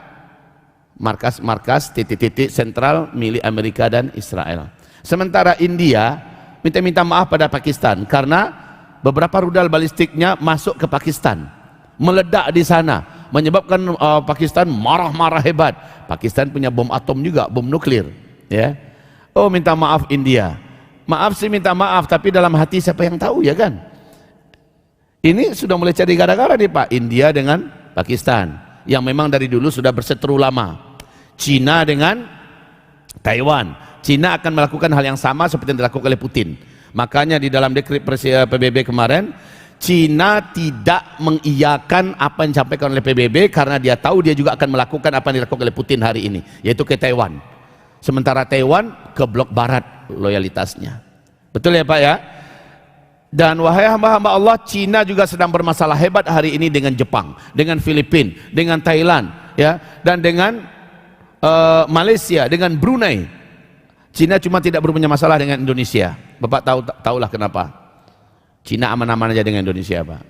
markas-markas titik-titik sentral milik Amerika dan Israel. Sementara India minta maaf pada Pakistan karena beberapa rudal balistiknya masuk ke Pakistan, meledak di sana, menyebabkan Pakistan marah-marah hebat. Pakistan punya bom atom juga, bom nuklir, ya. Oh, minta maaf India. Maaf sih minta maaf, tapi dalam hati siapa yang tahu, ya kan? Ini sudah mulai cari gara-gara nih Pak, India dengan Pakistan yang memang dari dulu sudah berseteru lama. Cina dengan Taiwan. Cina akan melakukan hal yang sama seperti yang dilakukan oleh Putin. Makanya di dalam dekret PBB kemarin, Cina tidak mengiyakan apa yang disampaikan oleh PBB karena dia tahu dia juga akan melakukan apa yang dilakukan oleh Putin hari ini, yaitu ke Taiwan. Sementara Taiwan ke blok barat loyalitasnya. Betul ya Pak ya? Dan wahai hamba-hamba Allah, Cina juga sedang bermasalah hebat hari ini dengan Jepang, dengan Filipina, dengan Thailand, ya, dan dengan Malaysia, dengan Brunei. Cina cuma tidak punya masalah dengan Indonesia. Bapak tahulah kenapa? Cina aman-aman aja dengan Indonesia, Pak.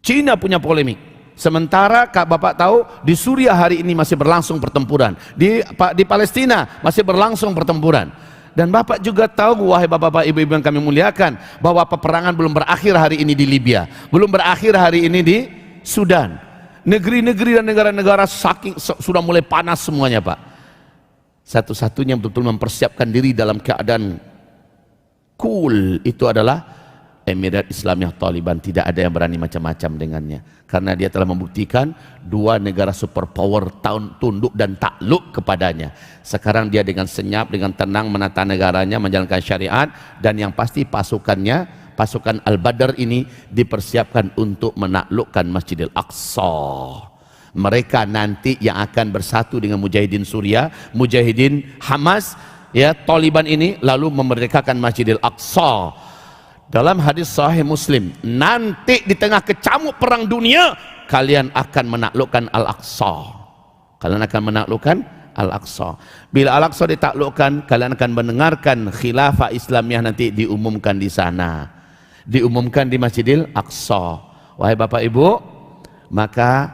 Cina punya polemik. Sementara Bapak tahu di Suriah hari ini masih berlangsung pertempuran, di Palestina masih berlangsung pertempuran. Dan Bapak juga tahu, wahai bapak-bapak, ibu-ibu yang kami muliakan, bahwa peperangan belum berakhir hari ini di Libya, belum berakhir hari ini di Sudan. Negeri-negeri dan negara-negara sudah mulai panas semuanya, Pak. Satu-satunya betul-betul mempersiapkan diri dalam keadaan cool itu adalah Emirat Islamiyah Taliban. Tidak ada yang berani macam-macam dengannya, karena dia telah membuktikan dua negara superpower tunduk dan takluk kepadanya. Sekarang dia dengan senyap, dengan tenang menata negaranya, menjalankan syariat, dan yang pasti pasukannya, pasukan Al-Badr ini dipersiapkan untuk menaklukkan Masjidil Aqsa. Mereka nanti yang akan bersatu dengan mujahidin Suriah, mujahidin Hamas, ya, Taliban ini, lalu memerdekakan Masjidil Aqsa. Dalam hadis Sahih Muslim, nanti di tengah kecamuk perang dunia, kalian akan menaklukkan Al-Aqsa. Kalian akan menaklukkan Al-Aqsa. Bila Al-Aqsa ditaklukkan, kalian akan mendengarkan khilafah Islamiyah nanti diumumkan di sana, diumumkan di Masjidil Aqsa. Wahai Bapak Ibu, maka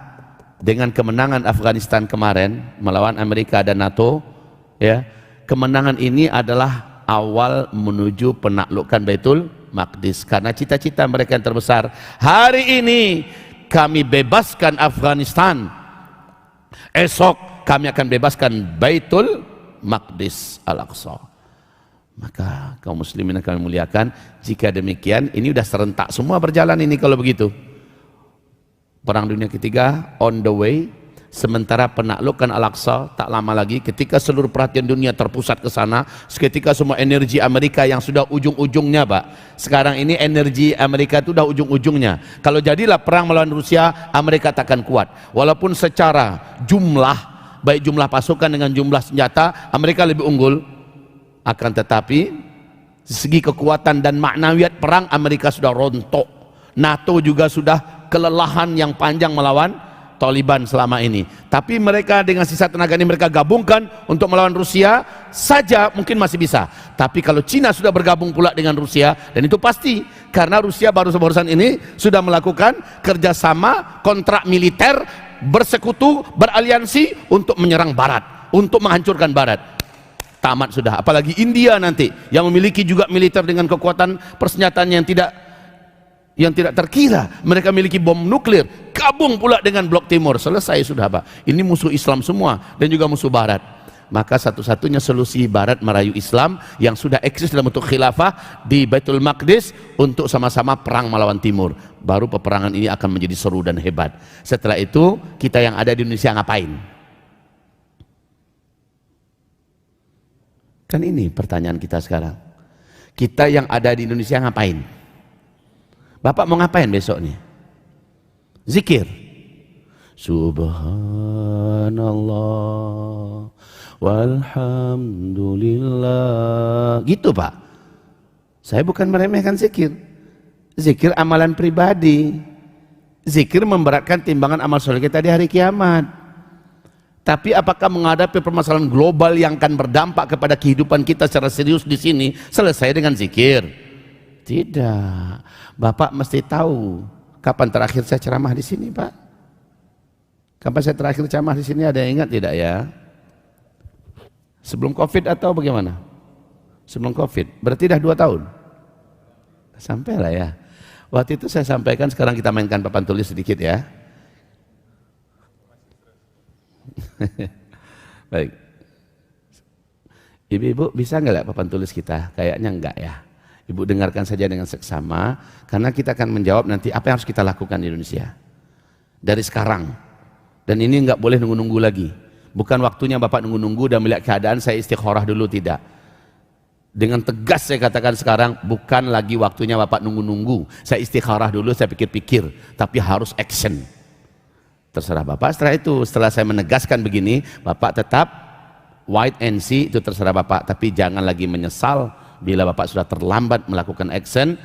dengan kemenangan Afghanistan kemarin melawan Amerika dan NATO, ya, kemenangan ini adalah awal menuju penaklukan Baitul Maqdis, karena cita-cita mereka yang terbesar hari ini, kami bebaskan Afghanistan, esok kami akan bebaskan Baitul Maqdis Al-Aqsa. Maka kaum muslimin yang kami muliakan, jika demikian ini sudah serentak semua berjalan ini. Kalau begitu, perang dunia ketiga on the way. Sementara penaklukan Al-Aqsa tak lama lagi, ketika seluruh perhatian dunia terpusat ke sana, seketika semua energi Amerika yang sudah ujung-ujungnya, Pak. Sekarang ini energi Amerika itu sudah ujung-ujungnya. Kalau jadilah perang melawan Rusia, Amerika takkan kuat. Walaupun secara jumlah, baik jumlah pasukan dengan jumlah senjata, Amerika lebih unggul. Akan tetapi, segi kekuatan dan maknawiyat perang, Amerika sudah rontok. NATO juga sudah kelelahan yang panjang melawan Taliban selama ini. Tapi mereka dengan sisa tenaga ini mereka gabungkan untuk melawan Rusia saja, mungkin masih bisa. Tapi kalau Cina sudah bergabung pula dengan Rusia, dan itu pasti, karena Rusia barusan ini sudah melakukan kerjasama kontrak militer, bersekutu, beraliansi untuk menyerang Barat, untuk menghancurkan Barat. Tamat sudah. Apalagi India nanti yang memiliki juga militer dengan kekuatan persenjataan yang tidak terkira. Mereka memiliki bom nuklir, gabung pula dengan blok timur. Selesai sudah, Pak. Ini musuh Islam semua dan juga musuh Barat. Maka satu-satunya solusi Barat merayu Islam yang sudah eksis dalam bentuk khilafah di Baitul Maqdis untuk sama-sama perang melawan Timur. Baru peperangan ini akan menjadi seru dan hebat. Setelah itu kita yang ada di Indonesia ngapain? Kan ini pertanyaan kita sekarang. Kita yang ada di Indonesia ngapain? Bapak mau ngapain besok nih? Zikir. Subhanallah walhamdulillah. Gitu Pak. Saya bukan meremehkan zikir. Zikir amalan pribadi. Zikir memberatkan timbangan amal soleh kita di hari kiamat. Tapi apakah menghadapi permasalahan global yang akan berdampak kepada kehidupan kita secara serius di sini selesai dengan zikir? Tidak. Bapak mesti tahu kapan terakhir saya ceramah di sini, Pak. Kapan saya terakhir ceramah di sini, ada yang ingat tidak ya? Sebelum Covid atau bagaimana? Sebelum Covid. Berarti dah 2 tahun. Sampailah ya. Waktu itu saya sampaikan, sekarang kita mainkan papan tulis sedikit ya. Baik. Ibu-ibu bisa nggak lihat papan tulis kita? Kayaknya enggak ya. Ibu dengarkan saja dengan seksama, karena kita akan menjawab nanti apa yang harus kita lakukan di Indonesia dari sekarang. Dan ini nggak boleh nunggu-nunggu lagi. Bukan waktunya Bapak nunggu-nunggu dan melihat keadaan saya istikharah dulu, tidak. Dengan tegas saya katakan sekarang, bukan lagi waktunya Bapak nunggu-nunggu. Saya istikharah dulu, saya pikir-pikir, tapi harus action. Terserah Bapak. Setelah itu, setelah saya menegaskan begini, Bapak tetap wait and see, itu terserah Bapak. Tapi jangan lagi menyesal bila Bapak sudah terlambat melakukan action,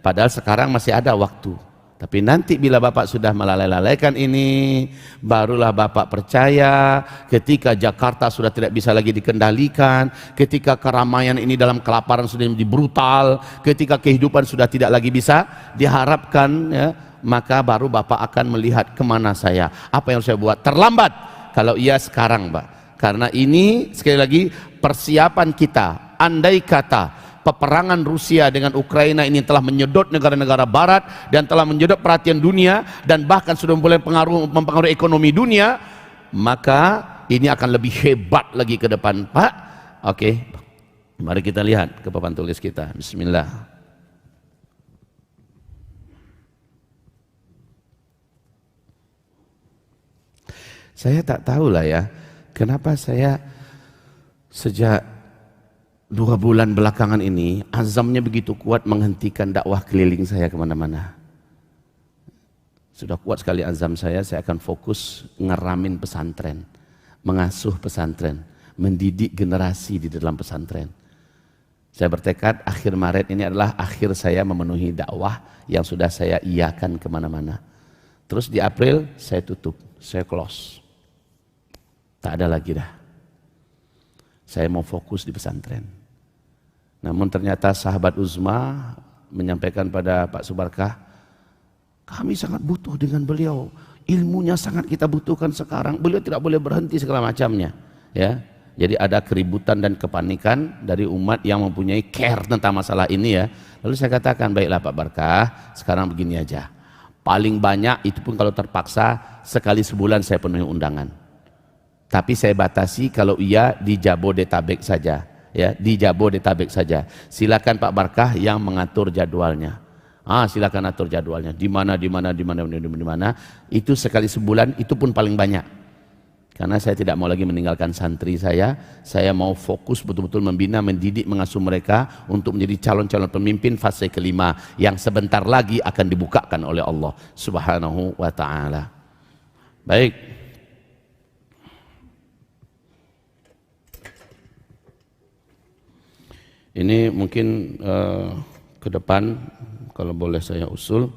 padahal sekarang masih ada waktu. Tapi nanti bila Bapak sudah melalaikan ini, barulah Bapak percaya ketika Jakarta sudah tidak bisa lagi dikendalikan, ketika keramaian ini dalam kelaparan sudah menjadi brutal, ketika kehidupan sudah tidak lagi bisa diharapkan, ya, maka baru Bapak akan melihat kemana saya, apa yang saya buat. Terlambat kalau iya sekarang, Pak. Karena ini sekali lagi persiapan kita. Andai kata peperangan Rusia dengan Ukraina ini telah menyedot negara-negara barat dan telah menyedot perhatian dunia dan bahkan sudah mulai mempengaruhi ekonomi dunia, maka ini akan lebih hebat lagi ke depan, Pak. Oke, mari kita lihat ke papan tulis kita. Bismillah. Saya tak tahu lah ya, kenapa saya sejak 2 bulan belakangan ini azamnya begitu kuat menghentikan dakwah keliling saya kemana-mana. Sudah kuat sekali azam saya akan fokus ngeramin pesantren, mengasuh pesantren, mendidik generasi di dalam pesantren. Saya bertekad akhir Maret ini adalah akhir saya memenuhi dakwah yang sudah saya iakan kemana-mana. Terus di April saya tutup, saya close. Tak ada lagi dah. Saya mau fokus di pesantren. Namun ternyata sahabat Uzma menyampaikan pada Pak Subarkah, kami sangat butuh dengan beliau, ilmunya sangat kita butuhkan sekarang, beliau tidak boleh berhenti segala macamnya, ya. Jadi ada keributan dan kepanikan dari umat yang mempunyai care tentang masalah ini, ya. Lalu saya katakan, baiklah Pak Barkah, sekarang begini aja, paling banyak itu pun kalau terpaksa sekali sebulan saya penuhi undangan. Tapi saya batasi kalau iya di Jabodetabek saja, ya, di Jabodetabek saja. Silakan Pak Barkah yang mengatur jadwalnya. Silakan atur jadwalnya. Di mana. Itu sekali sebulan, itu pun paling banyak. Karena saya tidak mau lagi meninggalkan santri saya mau fokus betul-betul membina, mendidik, mengasuh mereka untuk menjadi calon-calon pemimpin fase kelima yang sebentar lagi akan dibukakan oleh Allah Subhanahu wa ta'ala. Baik. Ini mungkin ke depan kalau boleh saya usul,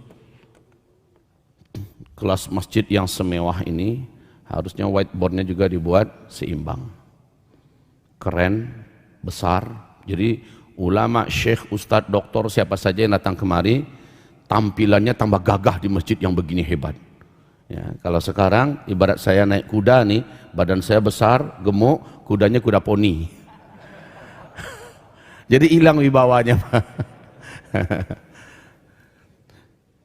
kelas masjid yang semewah ini harusnya whiteboardnya juga dibuat seimbang, keren, besar. Jadi ulama, syekh, ustadz, doktor, siapa saja yang datang kemari tampilannya tambah gagah di masjid yang begini hebat. Ya, kalau sekarang ibarat saya naik kuda nih, badan saya besar, gemuk, kudanya kuda poni. Jadi hilang wibawanya, Pak.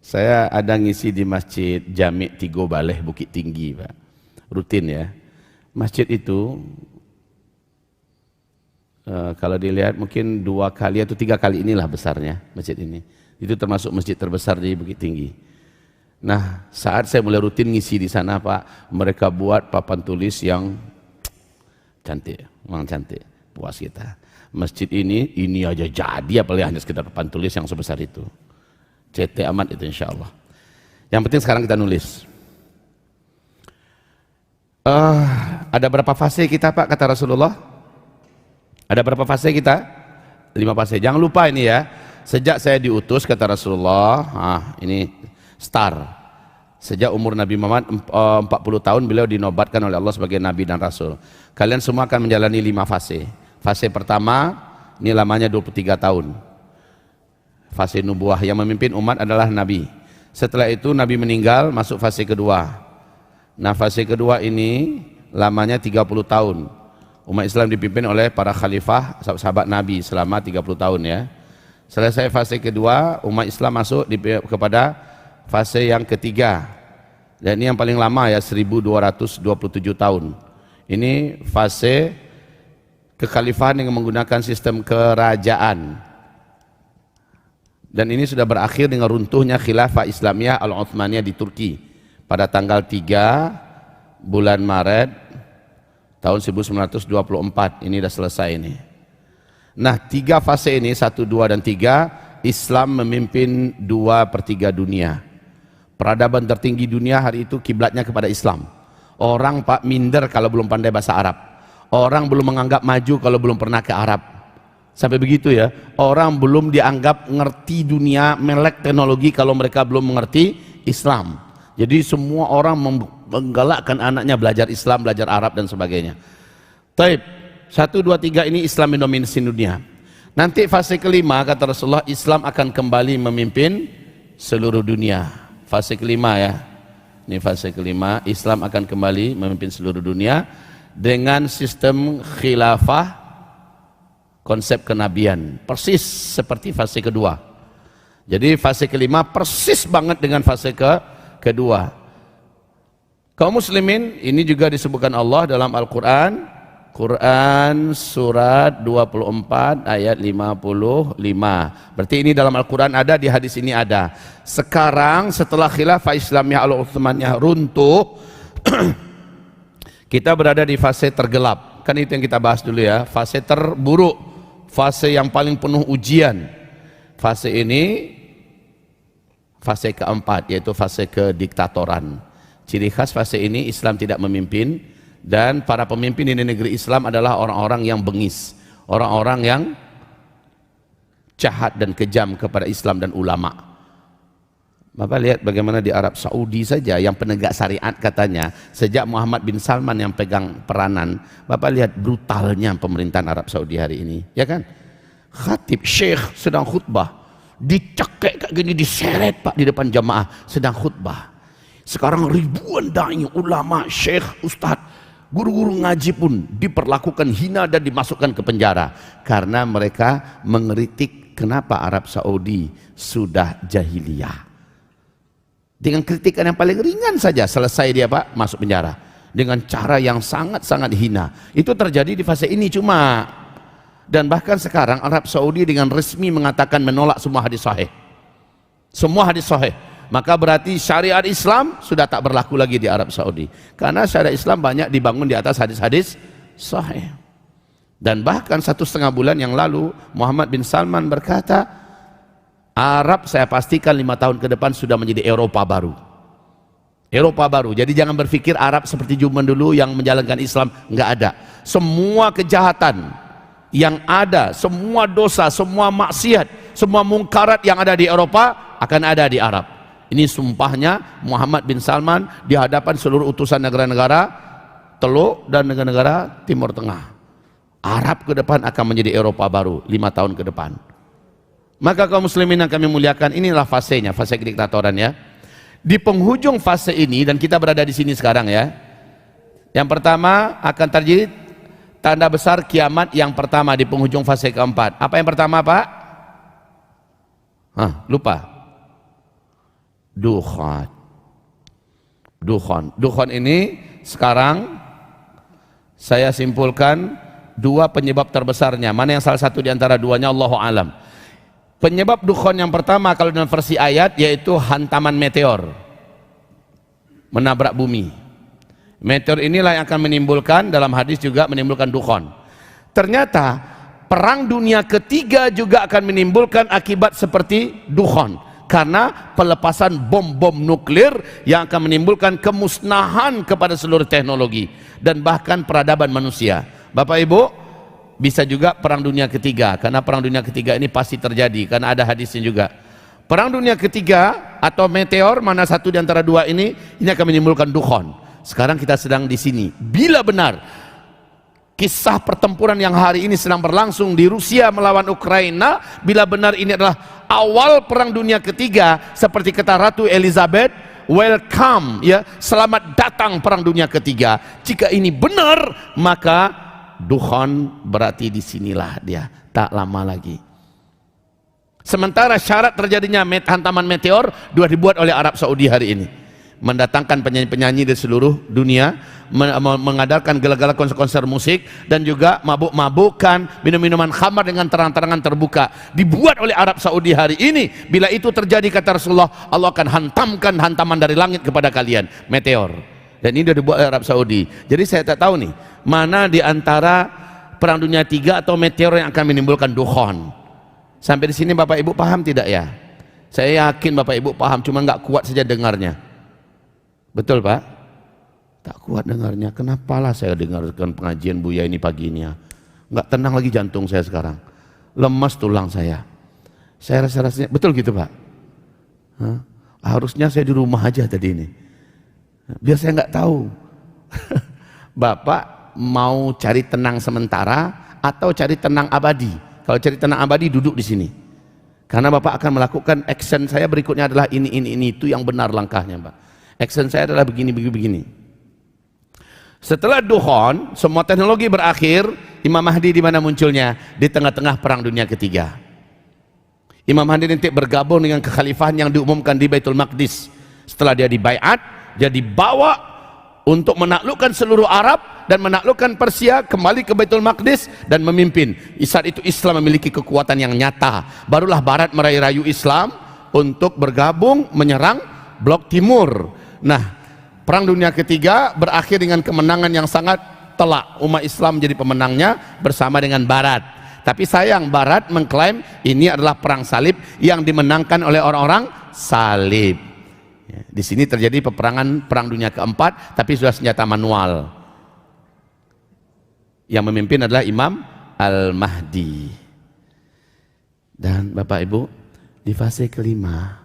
Saya ada ngisi di Masjid Jami' Tigo Baleh Bukit Tinggi, Pak. Rutin ya. Masjid itu kalau dilihat mungkin 2 kali atau 3 kali inilah besarnya masjid ini. Itu termasuk masjid terbesar di Bukit Tinggi. Nah, saat saya mulai rutin ngisi di sana, Pak, mereka buat papan tulis yang cantik, memang cantik, puas kita. Masjid ini aja jadi, apalagi hanya sekedar papan tulis yang sebesar itu. CT amat itu insya Allah. Yang penting sekarang kita nulis. Ada berapa fase kita Pak, kata Rasulullah? Ada berapa fase kita? 5 fase. Jangan lupa ini ya, sejak saya diutus kata Rasulullah, ini star. Sejak umur Nabi Muhammad 40 tahun beliau dinobatkan oleh Allah sebagai Nabi dan Rasul. Kalian semua akan menjalani 5 fase. Fase pertama ini lamanya 23 tahun. Fase nubuah, yang memimpin umat adalah Nabi. Setelah itu Nabi meninggal, masuk fase kedua. Nah fase kedua ini lamanya 30 tahun. Umat Islam dipimpin oleh para khalifah sahabat Nabi selama 30 tahun ya. Selesai fase kedua, umat Islam masuk kepada fase yang ketiga. Dan ini yang paling lama ya, 1227 tahun. Ini fase kekhalifahan yang menggunakan sistem kerajaan. Dan ini sudah berakhir dengan runtuhnya khilafah Islamiyah Al-Uthmaniyah di Turki pada tanggal 3 bulan Maret tahun 1924. Ini sudah selesai ini. Nah 3 fase ini, 1, 2 dan 3, Islam memimpin 2/3 dunia. Peradaban tertinggi dunia hari itu kiblatnya kepada Islam. Orang Pak minder kalau belum pandai bahasa Arab. Orang belum menganggap maju kalau belum pernah ke Arab. Sampai begitu ya. Orang belum dianggap ngerti dunia, melek teknologi kalau mereka belum mengerti Islam. Jadi semua orang menggalakkan anaknya belajar Islam, belajar Arab dan sebagainya. Taib, 1, 2, 3 ini Islam mendominasi dunia. Nanti fase kelima kata Rasulullah, Islam akan kembali memimpin seluruh dunia. Fase kelima ya. Ini fase kelima, Islam akan kembali memimpin seluruh dunia dengan sistem khilafah, konsep kenabian, persis seperti fase kedua. Jadi fase kelima persis banget dengan fase kedua. Kaum muslimin, ini juga disebutkan Allah dalam Al-Quran, Quran surat 24 ayat 55. Berarti ini dalam Al-Quran ada, di hadis ini ada. Sekarang setelah khilafah Islamiyah Al-Uthmaniyah runtuh, kita berada di fase tergelap. Kan itu yang kita bahas dulu ya, fase terburuk, fase yang paling penuh ujian. Fase ini fase keempat, yaitu fase kediktatoran. Ciri khas fase ini Islam tidak memimpin, dan para pemimpin di negeri Islam adalah orang-orang yang bengis, orang-orang yang jahat dan kejam kepada Islam dan ulama. Bapak lihat bagaimana di Arab Saudi saja yang penegak syariat katanya, sejak Muhammad bin Salman yang pegang peranan. Bapak lihat brutalnya pemerintahan Arab Saudi hari ini, ya kan? Khatib syekh sedang khutbah, dicekek kayak gini, diseret Pak di depan jamaah sedang khutbah. Sekarang ribuan dai, ulama, syekh, ustadz, guru-guru ngaji pun diperlakukan hina dan dimasukkan ke penjara karena mereka mengkritik kenapa Arab Saudi sudah jahiliyah. Dengan kritikan yang paling ringan saja selesai dia Pak masuk penjara dengan cara yang sangat-sangat hina. Itu terjadi di fase ini cuma. Dan bahkan sekarang Arab Saudi dengan resmi mengatakan menolak semua hadis sahih. Semua hadis sahih. Maka berarti syariat Islam sudah tak berlaku lagi di Arab Saudi. Karena syariat Islam banyak dibangun di atas hadis-hadis sahih. Dan bahkan 1,5 bulan yang lalu Muhammad bin Salman berkata, Arab saya pastikan 5 tahun ke depan sudah menjadi Eropa baru. Eropa baru. Jadi jangan berpikir Arab seperti zaman dulu yang menjalankan Islam. Enggak ada. Semua kejahatan yang ada, semua dosa, semua maksiat, semua mungkarat yang ada di Eropa akan ada di Arab. Ini sumpahnya Muhammad bin Salman di hadapan seluruh utusan negara-negara Teluk dan negara-negara Timur Tengah. Arab ke depan akan menjadi Eropa baru 5 tahun ke depan. Maka kaum muslimin yang kami muliakan, inilah fasenya, fase kediktatoran ya. Di penghujung fase ini, dan kita berada di sini sekarang ya. Yang pertama akan terjadi tanda besar kiamat yang pertama di penghujung fase keempat. Apa yang pertama Pak? Lupa. Dukhan. Dukhan ini sekarang saya simpulkan 2 penyebab terbesarnya. Mana yang salah satu di antara duanya Allahu alam. Penyebab dukhan yang pertama kalau dalam versi ayat yaitu hantaman meteor menabrak bumi. Meteor inilah yang akan menimbulkan, dalam hadis juga menimbulkan dukhan. Ternyata perang dunia ketiga juga akan menimbulkan akibat seperti dukhan. karena pelepasan bom-bom nuklir yang akan menimbulkan kemusnahan kepada seluruh teknologi dan bahkan peradaban manusia. Bapak Ibu, bisa juga perang dunia ketiga, karena perang dunia ketiga ini pasti terjadi karena ada hadisnya juga. Perang dunia ketiga atau meteor, mana satu di antara dua ini akan menimbulkan dukhon. Sekarang kita sedang di sini. Bila benar kisah pertempuran yang hari ini sedang berlangsung di Rusia melawan Ukraina, bila benar ini adalah awal perang dunia ketiga, seperti kata Ratu Elizabeth, welcome, ya, selamat datang perang dunia ketiga. Jika ini benar, maka dukhon berarti disinilah dia, tak lama lagi. Sementara syarat terjadinya hantaman meteor sudah dibuat oleh Arab Saudi hari ini, mendatangkan penyanyi-penyanyi di seluruh dunia, mengadakan gala-gala konser-konser musik, dan juga mabuk-mabukan, minum-minuman khamar dengan terang-terangan terbuka, dibuat oleh Arab Saudi hari ini. Bila itu terjadi, kata Rasulullah, Allah akan hantamkan hantaman dari langit kepada kalian, meteor. Dan ini sudah dibuat oleh Arab Saudi. Jadi saya tak tahu nih, mana di antara perang dunia tiga atau meteor yang akan menimbulkan dukhon. Sampai di sini Bapak Ibu paham tidak ya? Saya yakin Bapak Ibu paham, cuma nggak kuat saja dengarnya. Betul Pak? Tak kuat dengarnya. Kenapalah saya dengarkan pengajian Buya ini pagi ini ya? Nggak tenang lagi jantung saya sekarang. Lemas tulang saya. Saya rasa-rasanya, betul gitu Pak? Hah? Harusnya saya di rumah aja tadi ini. Biar saya nggak tahu. Bapak mau cari tenang sementara atau cari tenang abadi? Kalau cari tenang abadi, duduk di sini. Karena Bapak akan melakukan action saya berikutnya adalah ini, itu yang benar langkahnya Pak. Action saya adalah begini. Setelah dukhon, semua teknologi berakhir, Imam Mahdi di mana munculnya? Di tengah-tengah perang dunia ketiga. Imam Mahdi nanti bergabung dengan kekhalifahan yang diumumkan di Baitul Maqdis. Setelah dia dibaiat, dia dibawa untuk menaklukkan seluruh Arab dan menaklukkan Persia, kembali ke Baitul Maqdis dan memimpin. Saat itu Islam memiliki kekuatan yang nyata. Barulah Barat merayu-rayu Islam untuk bergabung menyerang blok timur. Nah, perang dunia ketiga berakhir dengan kemenangan yang sangat telak. Umat Islam menjadi pemenangnya bersama dengan Barat. Tapi sayang, Barat mengklaim ini adalah perang salib yang dimenangkan oleh orang-orang salib. Di sini terjadi peperangan perang dunia keempat, tapi sudah senjata manual. Yang memimpin adalah Imam Al-Mahdi. Dan Bapak Ibu, di fase kelima,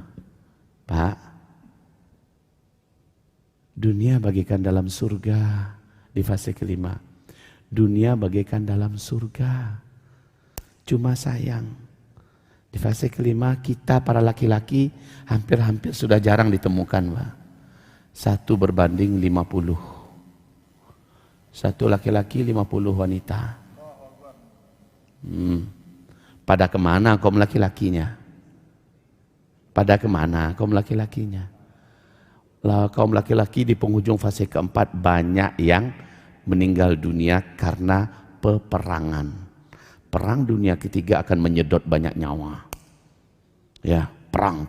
Pak, dunia bagaikan dalam surga. Di fase kelima, dunia bagaikan dalam surga. Cuma sayang, di fase kelima kita para laki-laki hampir-hampir sudah jarang ditemukan Pak. 1 berbanding 50. 1 laki-laki 50 wanita. Pada kemana kaum laki-lakinya? Pada kemana kaum laki-lakinya? Kaum laki-laki di penghujung fase keempat banyak yang meninggal dunia karena peperangan. Perang dunia ketiga akan menyedot banyak nyawa. Ya, perang.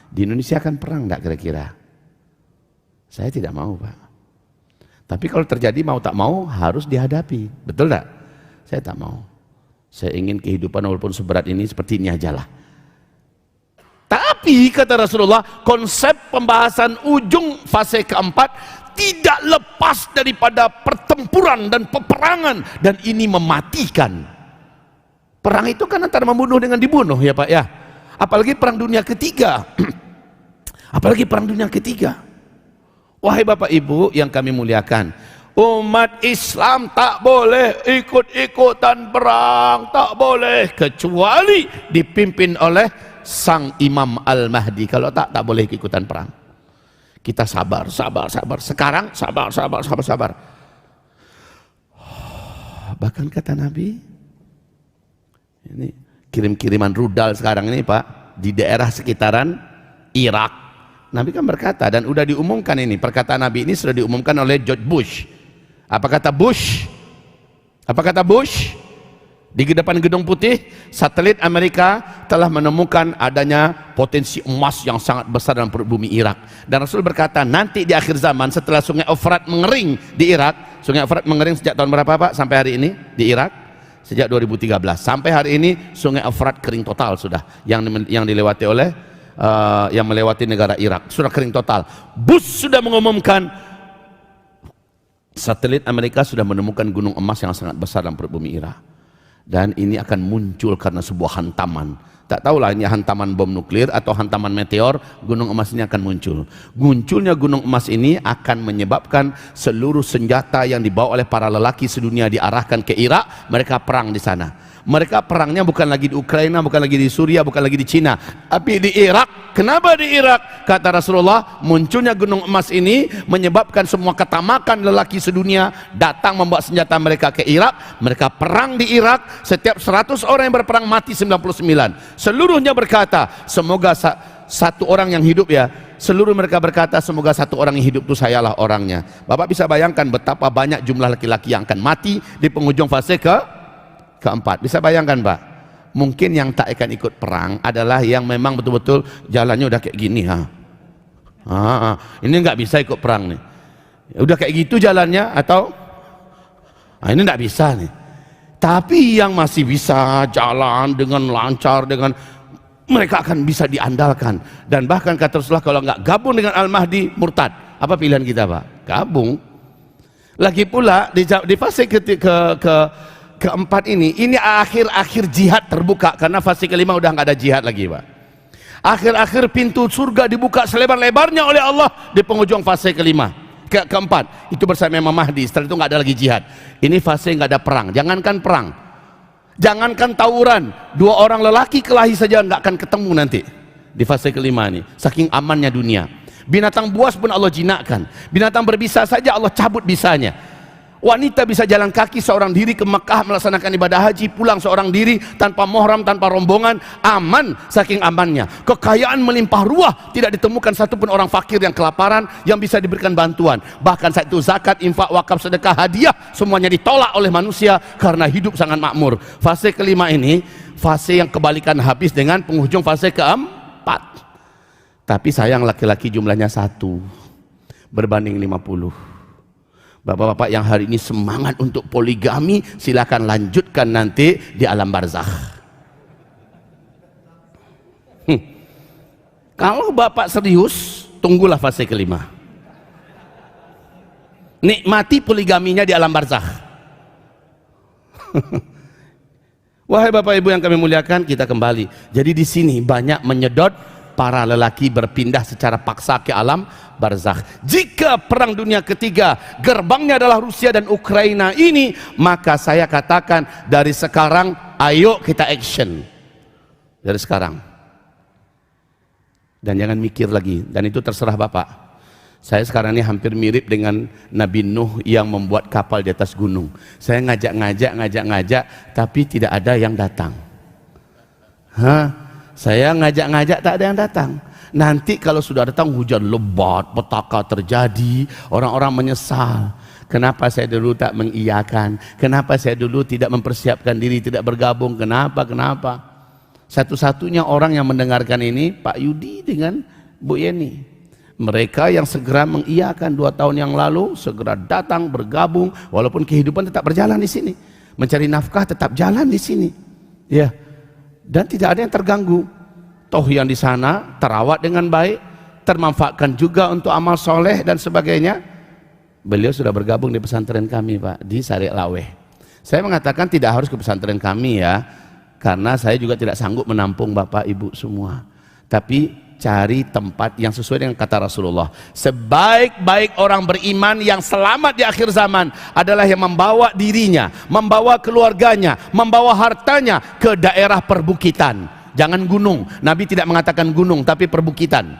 Di Indonesia akan perang enggak kira-kira? Saya tidak mau Pak. Tapi kalau terjadi mau tak mau harus dihadapi. Betul enggak? Saya tak mau. Saya ingin kehidupan walaupun seberat ini seperti ini ajalah. Tapi kata Rasulullah, konsep pembahasan ujung fase keempat tidak lepas daripada pertempuran dan peperangan, dan ini mematikan. Perang itu kan antara membunuh dengan dibunuh ya Pak ya. Apalagi perang dunia ketiga. Apalagi perang dunia ketiga. Wahai Bapak Ibu yang kami muliakan, umat Islam tak boleh ikut-ikutan perang, tak boleh, kecuali dipimpin oleh sang Imam Al-Mahdi. Kalau tak boleh ikutan perang. Kita sabar. Sekarang sabar. Bahkan kata Nabi, ini kirim-kiriman rudal sekarang ini Pak, di daerah sekitaran Irak. Nabi kan berkata, dan udah diumumkan ini, perkataan Nabi ini sudah diumumkan oleh George Bush. Apa kata Bush? Di depan Gedung Putih, satelit Amerika telah menemukan adanya potensi emas yang sangat besar dalam perut bumi Irak. Dan Rasul berkata, nanti di akhir zaman setelah Sungai Efrat mengering di Irak. Sungai Efrat mengering sejak tahun berapa Pak sampai hari ini di Irak? Sejak 2013 sampai hari ini Sungai Efrat kering total sudah, yang dilewati oleh yang melewati negara Irak. Sudah kering total. Bush sudah mengumumkan, satelit Amerika sudah menemukan gunung emas yang sangat besar dalam perut bumi Irak. Dan ini akan muncul karena sebuah hantaman. Tak tahulah ini hantaman bom nuklir atau hantaman meteor, gunung emas ini akan muncul. Munculnya gunung emas ini akan menyebabkan seluruh senjata yang dibawa oleh para lelaki sedunia diarahkan ke Irak, mereka perang di sana. Mereka perangnya bukan lagi di Ukraina, bukan lagi di Suria, bukan lagi di Cina, tapi di Irak. Kenapa di Irak? Kata Rasulullah, munculnya gunung emas ini menyebabkan semua ketamakan lelaki sedunia datang membawa senjata mereka ke Irak. Mereka perang di Irak. Setiap 100 orang yang berperang mati 99. Seluruhnya berkata, semoga satu orang yang hidup ya. Seluruh mereka berkata, semoga satu orang yang hidup itu sayalah orangnya. Bapak bisa bayangkan betapa banyak jumlah laki-laki yang akan mati di penghujung fase keempat. Bisa bayangkan Pak, mungkin yang tak akan ikut perang adalah yang memang betul-betul jalannya udah kayak gini. Ini nggak bisa ikut perang nih, udah kayak gitu jalannya, atau ini nggak bisa nih. Tapi yang masih bisa jalan dengan lancar, dengan mereka akan bisa diandalkan. Dan bahkan kata Rasulullah, kalau nggak gabung dengan Al-Mahdi, murtad. Apa pilihan kita Pak? Gabung. Lagi pula di fase keempat ini akhir-akhir jihad terbuka, karena fase kelima udah nggak ada jihad lagi Pak. Akhir-akhir pintu surga dibuka selebar-lebarnya oleh Allah di penghujung fase keempat. Itu bersama Imam Mahdi. Setelah itu nggak ada lagi jihad. Ini fase nggak ada perang. Jangankan perang, jangankan tawuran, 2 orang lelaki kelahi saja nggak akan ketemu nanti di fase kelima ini. Saking amannya dunia. Binatang buas pun Allah jinakkan. Binatang berbisa saja Allah cabut bisanya. Wanita bisa jalan kaki seorang diri ke Mekah melaksanakan ibadah haji, pulang seorang diri tanpa muhram, tanpa rombongan, aman saking amannya. Kekayaan melimpah ruah, tidak ditemukan satupun orang fakir yang kelaparan yang bisa diberikan bantuan. Bahkan saat itu zakat, infak, wakaf, sedekah, hadiah semuanya ditolak oleh manusia karena hidup sangat makmur. Fase kelima ini fase yang kebalikan habis dengan penghujung fase keempat. Tapi sayang laki-laki jumlahnya 1 berbanding 50. Bapak-bapak yang hari ini semangat untuk poligami, silakan lanjutkan nanti di alam barzakh. Kalau bapak serius, tunggulah fase kelima. Nikmati poligaminya di alam barzakh. Wahai bapak ibu yang kami muliakan, kita kembali. Jadi di sini banyak menyedot para lelaki berpindah secara paksa ke alam barzakh. Jika perang dunia ketiga gerbangnya adalah Rusia dan Ukraina ini, maka saya katakan dari sekarang ayo kita action dari sekarang, dan jangan mikir lagi. Dan itu terserah bapak. Saya sekarang ini hampir mirip dengan Nabi Nuh yang membuat kapal di atas gunung. Saya ngajak, tapi tidak ada yang datang. Saya ngajak tak ada yang datang. Nanti kalau sudah datang hujan lebat, petaka terjadi, orang-orang menyesal. Kenapa saya dulu tak mengiyakan? Kenapa saya dulu tidak mempersiapkan diri, tidak bergabung? Kenapa? Satu-satunya orang yang mendengarkan ini Pak Yudi dengan Bu Yeni. Mereka yang segera mengiyakan 2 tahun yang lalu, segera datang bergabung, walaupun kehidupan tetap berjalan di sini, mencari nafkah tetap jalan di sini, ya. Dan tidak ada yang terganggu. Toh yang di sana terawat dengan baik, termanfaatkan juga untuk amal soleh dan sebagainya. Beliau sudah bergabung di pesantren kami Pak, di Sari Laweh. Saya mengatakan tidak harus ke pesantren kami ya, karena saya juga tidak sanggup menampung bapak ibu semua. Tapi cari tempat yang sesuai dengan kata Rasulullah. Sebaik-baik orang beriman yang selamat di akhir zaman adalah yang membawa dirinya, membawa keluarganya, membawa hartanya ke daerah perbukitan. Jangan gunung. Nabi tidak mengatakan gunung, tapi perbukitan.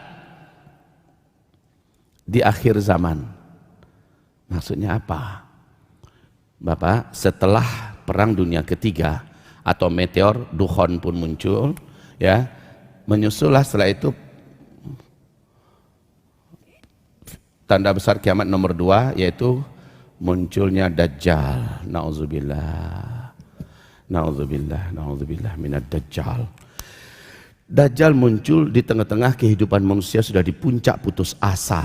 Di akhir zaman. Maksudnya apa? Bapak, setelah perang dunia ketiga atau meteor, dukhon pun muncul, ya. Menyusullah setelah itu tanda besar kiamat nomor 2, yaitu munculnya Dajjal. Na'udzubillah minad Dajjal. Dajjal muncul di tengah-tengah kehidupan manusia sudah di puncak putus asa.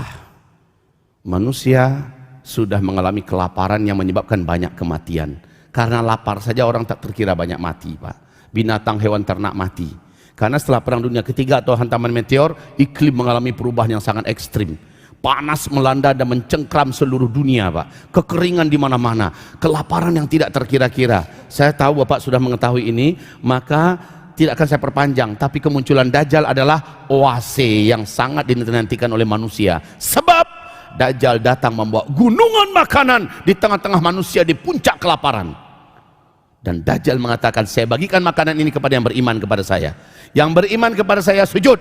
Manusia sudah mengalami kelaparan yang menyebabkan banyak kematian. Karena lapar saja orang tak terkira banyak mati Pak. Binatang, hewan ternak mati. Karena setelah Perang Dunia Ketiga atau hantaman meteor, iklim mengalami perubahan yang sangat ekstrim. Panas melanda dan mencengkram seluruh dunia, Pak. Kekeringan di mana-mana, kelaparan yang tidak terkira-kira. Saya tahu Bapak sudah mengetahui ini, maka tidak akan saya perpanjang. Tapi kemunculan Dajjal adalah oase yang sangat dinantikan oleh manusia. Sebab Dajjal datang membawa gunungan makanan di tengah-tengah manusia di puncak kelaparan. Dan Dajjal mengatakan, saya bagikan makanan ini kepada yang beriman kepada saya. Yang beriman kepada saya sujud.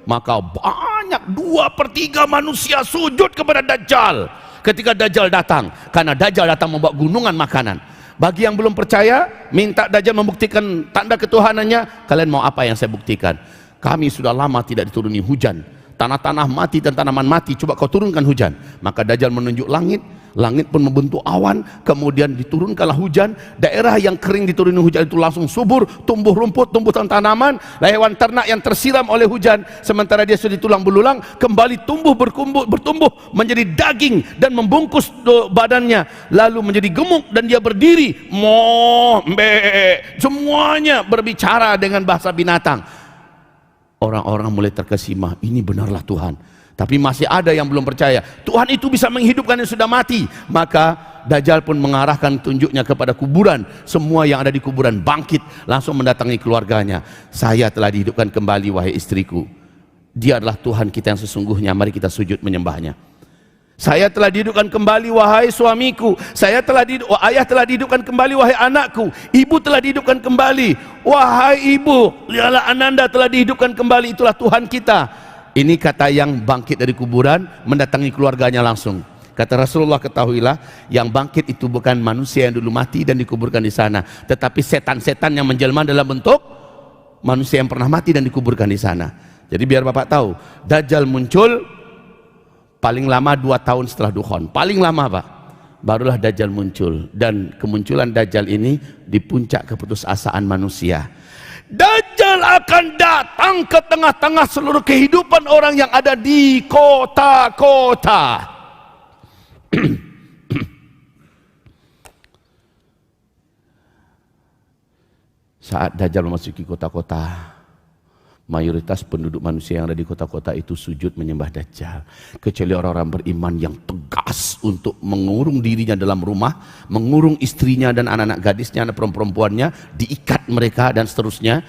Maka banyak 2/3 manusia sujud kepada Dajjal ketika Dajjal datang. Karena Dajjal datang membawa gunungan makanan. Bagi yang belum percaya, minta Dajjal membuktikan tanda ketuhanannya. Kalian mau apa yang saya buktikan? Kami sudah lama tidak dituruni hujan. Tanah-tanah mati dan tanaman mati, coba kau turunkan hujan. Maka Dajjal menunjuk langit, langit pun membentuk awan, kemudian diturunkanlah hujan. Daerah yang kering dituruni hujan itu langsung subur, tumbuh rumput, tumbuh tanaman, hewan ternak yang tersiram oleh hujan, sementara dia sudah tulang belulang, kembali tumbuh bertumbuh menjadi daging dan membungkus badannya, lalu menjadi gemuk dan dia berdiri, semuanya berbicara dengan bahasa binatang. Orang-orang mulai terkesima, ini benarlah Tuhan. Tapi masih ada yang belum percaya, Tuhan itu bisa menghidupkan yang sudah mati. Maka Dajjal pun mengarahkan tunjuknya kepada kuburan. Semua yang ada di kuburan bangkit, langsung mendatangi keluarganya. Saya telah dihidupkan kembali wahai istriku. Dia adalah Tuhan kita yang sesungguhnya, mari kita sujud menyembahnya. Saya telah dihidupkan kembali wahai suamiku. Ayah telah dihidupkan kembali wahai anakku. Ibu telah dihidupkan kembali. Wahai ibu, lihatlah Ananda telah dihidupkan kembali, itulah Tuhan kita. Ini kata yang bangkit dari kuburan, mendatangi keluarganya langsung. Kata Rasulullah, ketahuilah yang bangkit itu bukan manusia yang dulu mati dan dikuburkan di sana, tetapi setan-setan yang menjelma dalam bentuk manusia yang pernah mati dan dikuburkan di sana. Jadi biar Bapak tahu, Dajjal muncul paling lama 2 tahun setelah Dukhon, paling lama Pak, barulah Dajjal muncul. Dan kemunculan Dajjal ini di puncak keputusasaan manusia. Dajjal akan datang ke tengah-tengah seluruh kehidupan orang yang ada di kota-kota. Saat Dajjal memasuki kota-kota, mayoritas penduduk manusia yang ada di kota-kota itu sujud menyembah Dajjal. Kecuali orang-orang beriman yang tegas untuk mengurung dirinya dalam rumah, mengurung istrinya dan anak-anak gadisnya, anak perempuannya, diikat mereka dan seterusnya.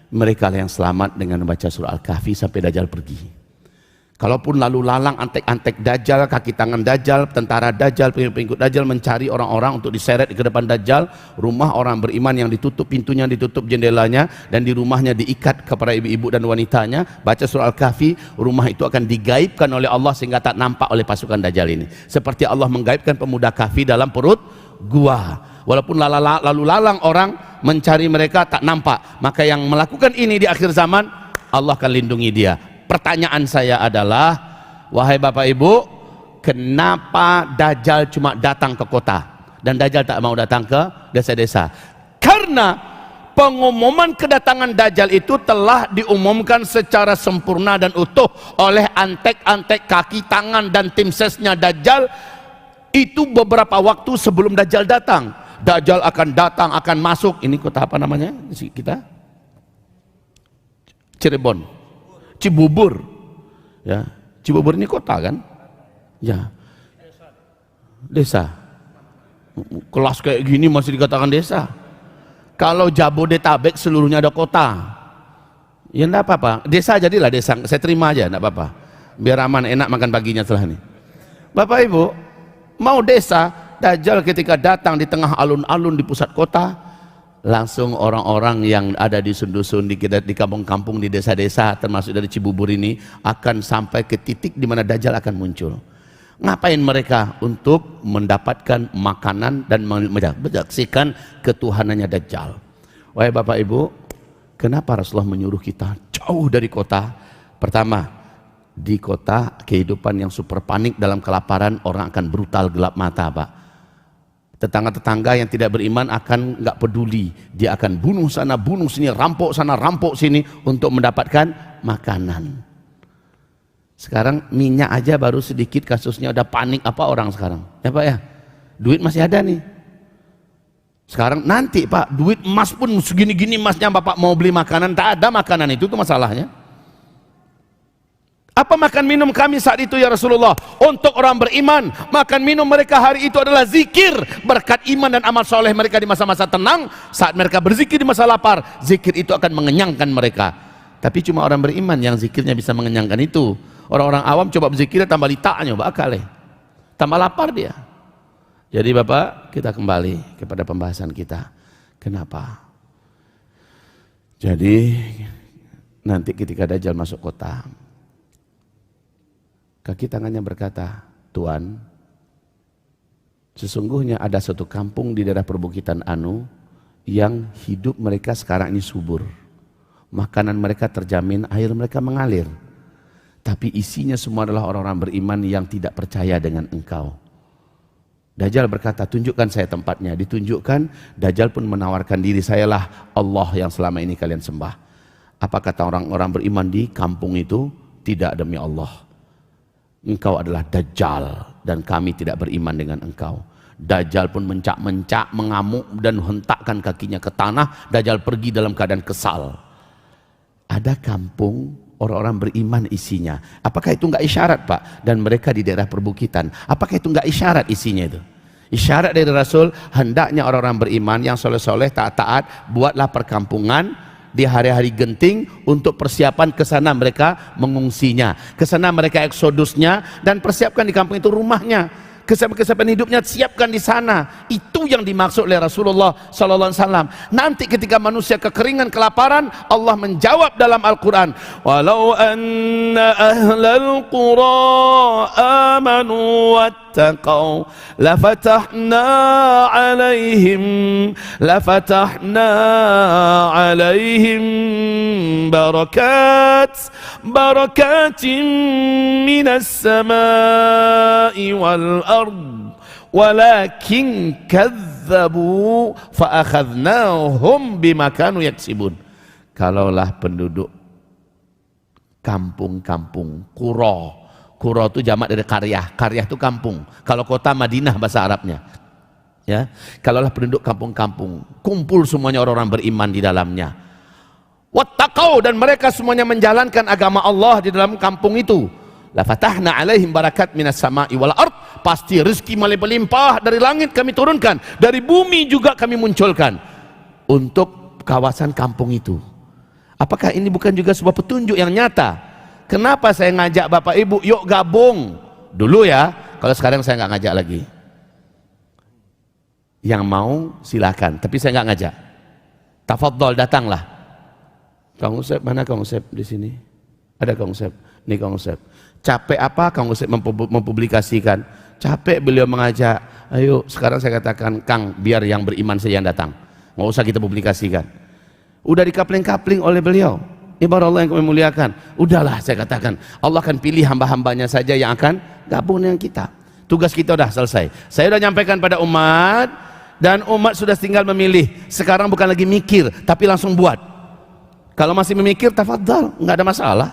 Mereka yang selamat dengan membaca surah Al-Kahfi sampai Dajjal pergi. Kalaupun lalu lalang antek-antek Dajjal, kaki tangan Dajjal, tentara Dajjal, pengikut Dajjal mencari orang-orang untuk diseret ke depan Dajjal, rumah orang beriman yang ditutup pintunya, ditutup jendelanya, dan di rumahnya diikat kepada ibu-ibu dan wanitanya, baca surah Al-Kahfi, rumah itu akan digaibkan oleh Allah sehingga tak nampak oleh pasukan Dajjal ini. Seperti Allah menggaibkan pemuda Kahfi dalam perut gua. Walaupun lalu lalang orang mencari mereka tak nampak, maka yang melakukan ini di akhir zaman, Allah akan lindungi dia. Pertanyaan saya adalah, wahai Bapak Ibu, kenapa Dajjal cuma datang ke kota dan Dajjal tak mau datang ke desa-desa? Karena pengumuman kedatangan Dajjal itu telah diumumkan secara sempurna dan utuh oleh antek-antek kaki tangan dan tim sesnya Dajjal. Itu beberapa waktu sebelum Dajjal datang. Dajjal akan datang, akan masuk. Ini kota apa namanya kita? Cirebon, Cibubur, ya. Cibubur ini kota kan? Ya. Desa. Kelas kayak gini masih dikatakan desa. Kalau Jabodetabek seluruhnya ada kota, ya enggak apa-apa. Desa jadilah desa. Saya terima aja, enggak apa-apa. Biar aman, enak makan paginya setelah ini. Bapak Ibu, mau desa, Dajjal ketika datang di tengah alun-alun di pusat kota, langsung orang-orang yang ada di dusun-dusun, di kampung-kampung, di desa-desa, termasuk dari Cibubur ini, akan sampai ke titik di mana Dajjal akan muncul. Ngapain mereka? Untuk mendapatkan makanan dan menyaksikan ketuhanannya Dajjal. Wahai Bapak Ibu, kenapa Rasulullah menyuruh kita jauh dari kota? Pertama, di kota kehidupan yang super panik dalam kelaparan, orang akan brutal, gelap mata Pak. Tetangga-tetangga yang tidak beriman akan nggak peduli, dia akan bunuh sana, bunuh sini, rampok sana, rampok sini untuk mendapatkan makanan. Sekarang minyak aja baru sedikit kasusnya udah panik apa orang sekarang, ya Pak ya? Duit masih ada nih, Sekarang nanti Pak, duit emas pun segini-gini emasnya, Bapak mau beli makanan, tak ada makanan itu tuh masalahnya. Apa makan minum kami saat itu ya Rasulullah? Untuk orang beriman, makan minum mereka hari itu adalah zikir. Berkat iman dan amal soleh mereka di masa-masa tenang, saat mereka berzikir di masa lapar, zikir itu akan mengenyangkan mereka. Tapi cuma orang beriman yang zikirnya bisa mengenyangkan itu. Orang-orang awam coba berzikir tambah litaknya, bakal tambah lapar dia. Jadi Bapak, kita kembali kepada pembahasan kita. Kenapa? Jadi nanti ketika Dajjal masuk kota, kaki tangannya berkata, Tuhan, sesungguhnya ada suatu kampung di daerah perbukitan Anu yang hidup mereka sekarang ini subur. Makanan mereka terjamin, air mereka mengalir. Tapi isinya semua adalah orang-orang beriman yang tidak percaya dengan Engkau. Dajjal berkata, tunjukkan saya tempatnya. Ditunjukkan, Dajjal pun menawarkan diri, sayalah Allah yang selama ini kalian sembah. Apa kata orang-orang beriman di kampung itu? Tidak, demi Allah, engkau adalah Dajjal dan kami tidak beriman dengan engkau. Dajjal pun mencak-mencak, mengamuk dan hentakkan kakinya ke tanah. Dajjal pergi dalam keadaan kesal. Ada kampung orang-orang beriman isinya. Apakah itu enggak isyarat Pak? Dan mereka di daerah perbukitan. Apakah itu enggak isyarat isinya itu? Isyarat dari Rasul, hendaknya orang-orang beriman yang soleh-soleh, taat-taat, buatlah perkampungan di hari-hari genting untuk persiapan ke sana mereka mengungsinya, ke sana mereka eksodusnya, dan persiapkan di kampung itu rumahnya, kesiapan hidupnya siapkan di sana. Itu yang dimaksud oleh Rasulullah sallallahu alaihi wasallam. Nanti ketika manusia kekeringan, kelaparan, Allah menjawab dalam Al-Qur'an, walau anna ahlal qura amanu wattaqau lafatahna alaihim barakatin minas samai wal walakin kadzabu fa'akhadnahum bima kanu yaksibun. Kalaulah penduduk kampung-kampung, qura itu jamak dari qaryah itu kampung. Kalau kota Madinah bahasa Arabnya, ya, kalaulah penduduk kampung-kampung kumpul semuanya orang-orang beriman di dalamnya, wattaqau, dan mereka semuanya menjalankan agama Allah di dalam kampung itu, la fatahna alaihim barakat minas sama'i wal ard, pasti rezeki melimpah dari langit kami turunkan, dari bumi juga kami munculkan untuk kawasan kampung itu. Apakah ini bukan juga sebuah petunjuk yang nyata? Kenapa saya ngajak Bapak Ibu, yuk gabung dulu ya, kalau sekarang saya nggak ngajak lagi. Yang mau silakan, tapi saya nggak ngajak. Tafadhol, datanglah. Kang Usep, mana Kang Usep di sini? Ada Kang Usep, nih Kang Usep. Capek apa Kang Usep mempublikasikan? Capek beliau mengajak. Ayo sekarang saya katakan, Kang, biar yang beriman saja yang datang, nggak usah kita publikasikan. Udah dikapling-kapling oleh beliau. Ibarat Allah yang kami muliakan. Udahlah saya katakan, Allah akan pilih hamba-hambanya saja yang akan gabung dengan kita. Tugas kita udah selesai. Saya udah nyampaikan pada umat, dan umat sudah tinggal memilih. Sekarang bukan lagi mikir, tapi langsung buat. Kalau masih memikir, tafadhal, nggak ada masalah.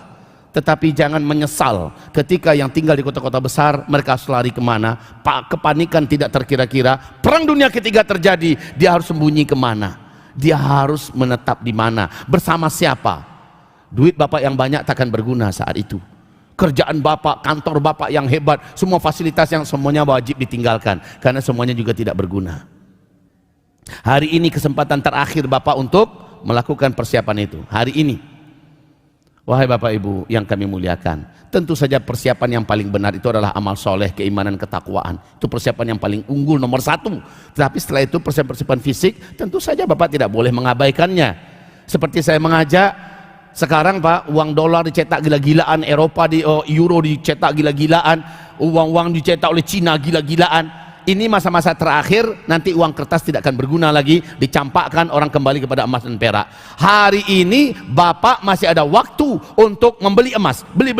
Tetapi jangan menyesal ketika yang tinggal di kota-kota besar mereka harus lari kemana, kepanikan tidak terkira-kira, perang dunia ketiga terjadi, dia harus sembunyi kemana, dia harus menetap di mana, bersama siapa. Duit Bapak yang banyak takkan berguna saat itu. Kerjaan Bapak, kantor Bapak yang hebat, semua fasilitas yang semuanya wajib ditinggalkan, karena semuanya juga tidak berguna. Hari ini kesempatan terakhir Bapak untuk melakukan persiapan itu, hari ini. Wahai Bapak Ibu yang kami muliakan, tentu saja persiapan yang paling benar itu adalah amal soleh, keimanan, ketakwaan. Itu persiapan yang paling unggul nomor satu. Tetapi setelah itu persiapan fisik, tentu saja Bapak tidak boleh mengabaikannya. Seperti saya mengajak, sekarang Pak, uang dolar dicetak gila-gilaan, Eropa euro dicetak gila-gilaan, uang-uang dicetak oleh Cina gila-gilaan. Ini masa-masa terakhir, nanti uang kertas tidak akan berguna lagi, dicampakkan, orang kembali kepada emas dan perak. Hari ini Bapak masih ada waktu untuk membeli emas, beli,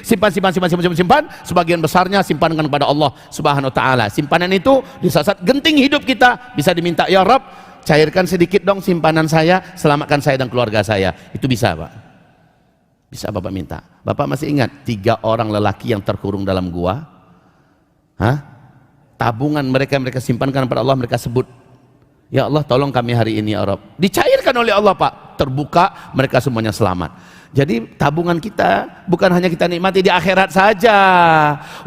simpan, sebagian besarnya simpankan kepada Allah Subhanahu wa taala. Simpanan itu di saat genting hidup kita bisa diminta, ya Rabb, cairkan sedikit dong simpanan saya, selamatkan saya dan keluarga saya. Itu bisa Pak, bisa Bapak minta. Bapak masih ingat 3 orang lelaki yang terkurung dalam gua? Tabungan mereka simpankan pada Allah, mereka sebut Ya Allah tolong kami hari ini ya Rabb. Dicairkan oleh Allah Pak, terbuka, mereka semuanya selamat. Jadi tabungan kita bukan hanya kita nikmati di akhirat saja.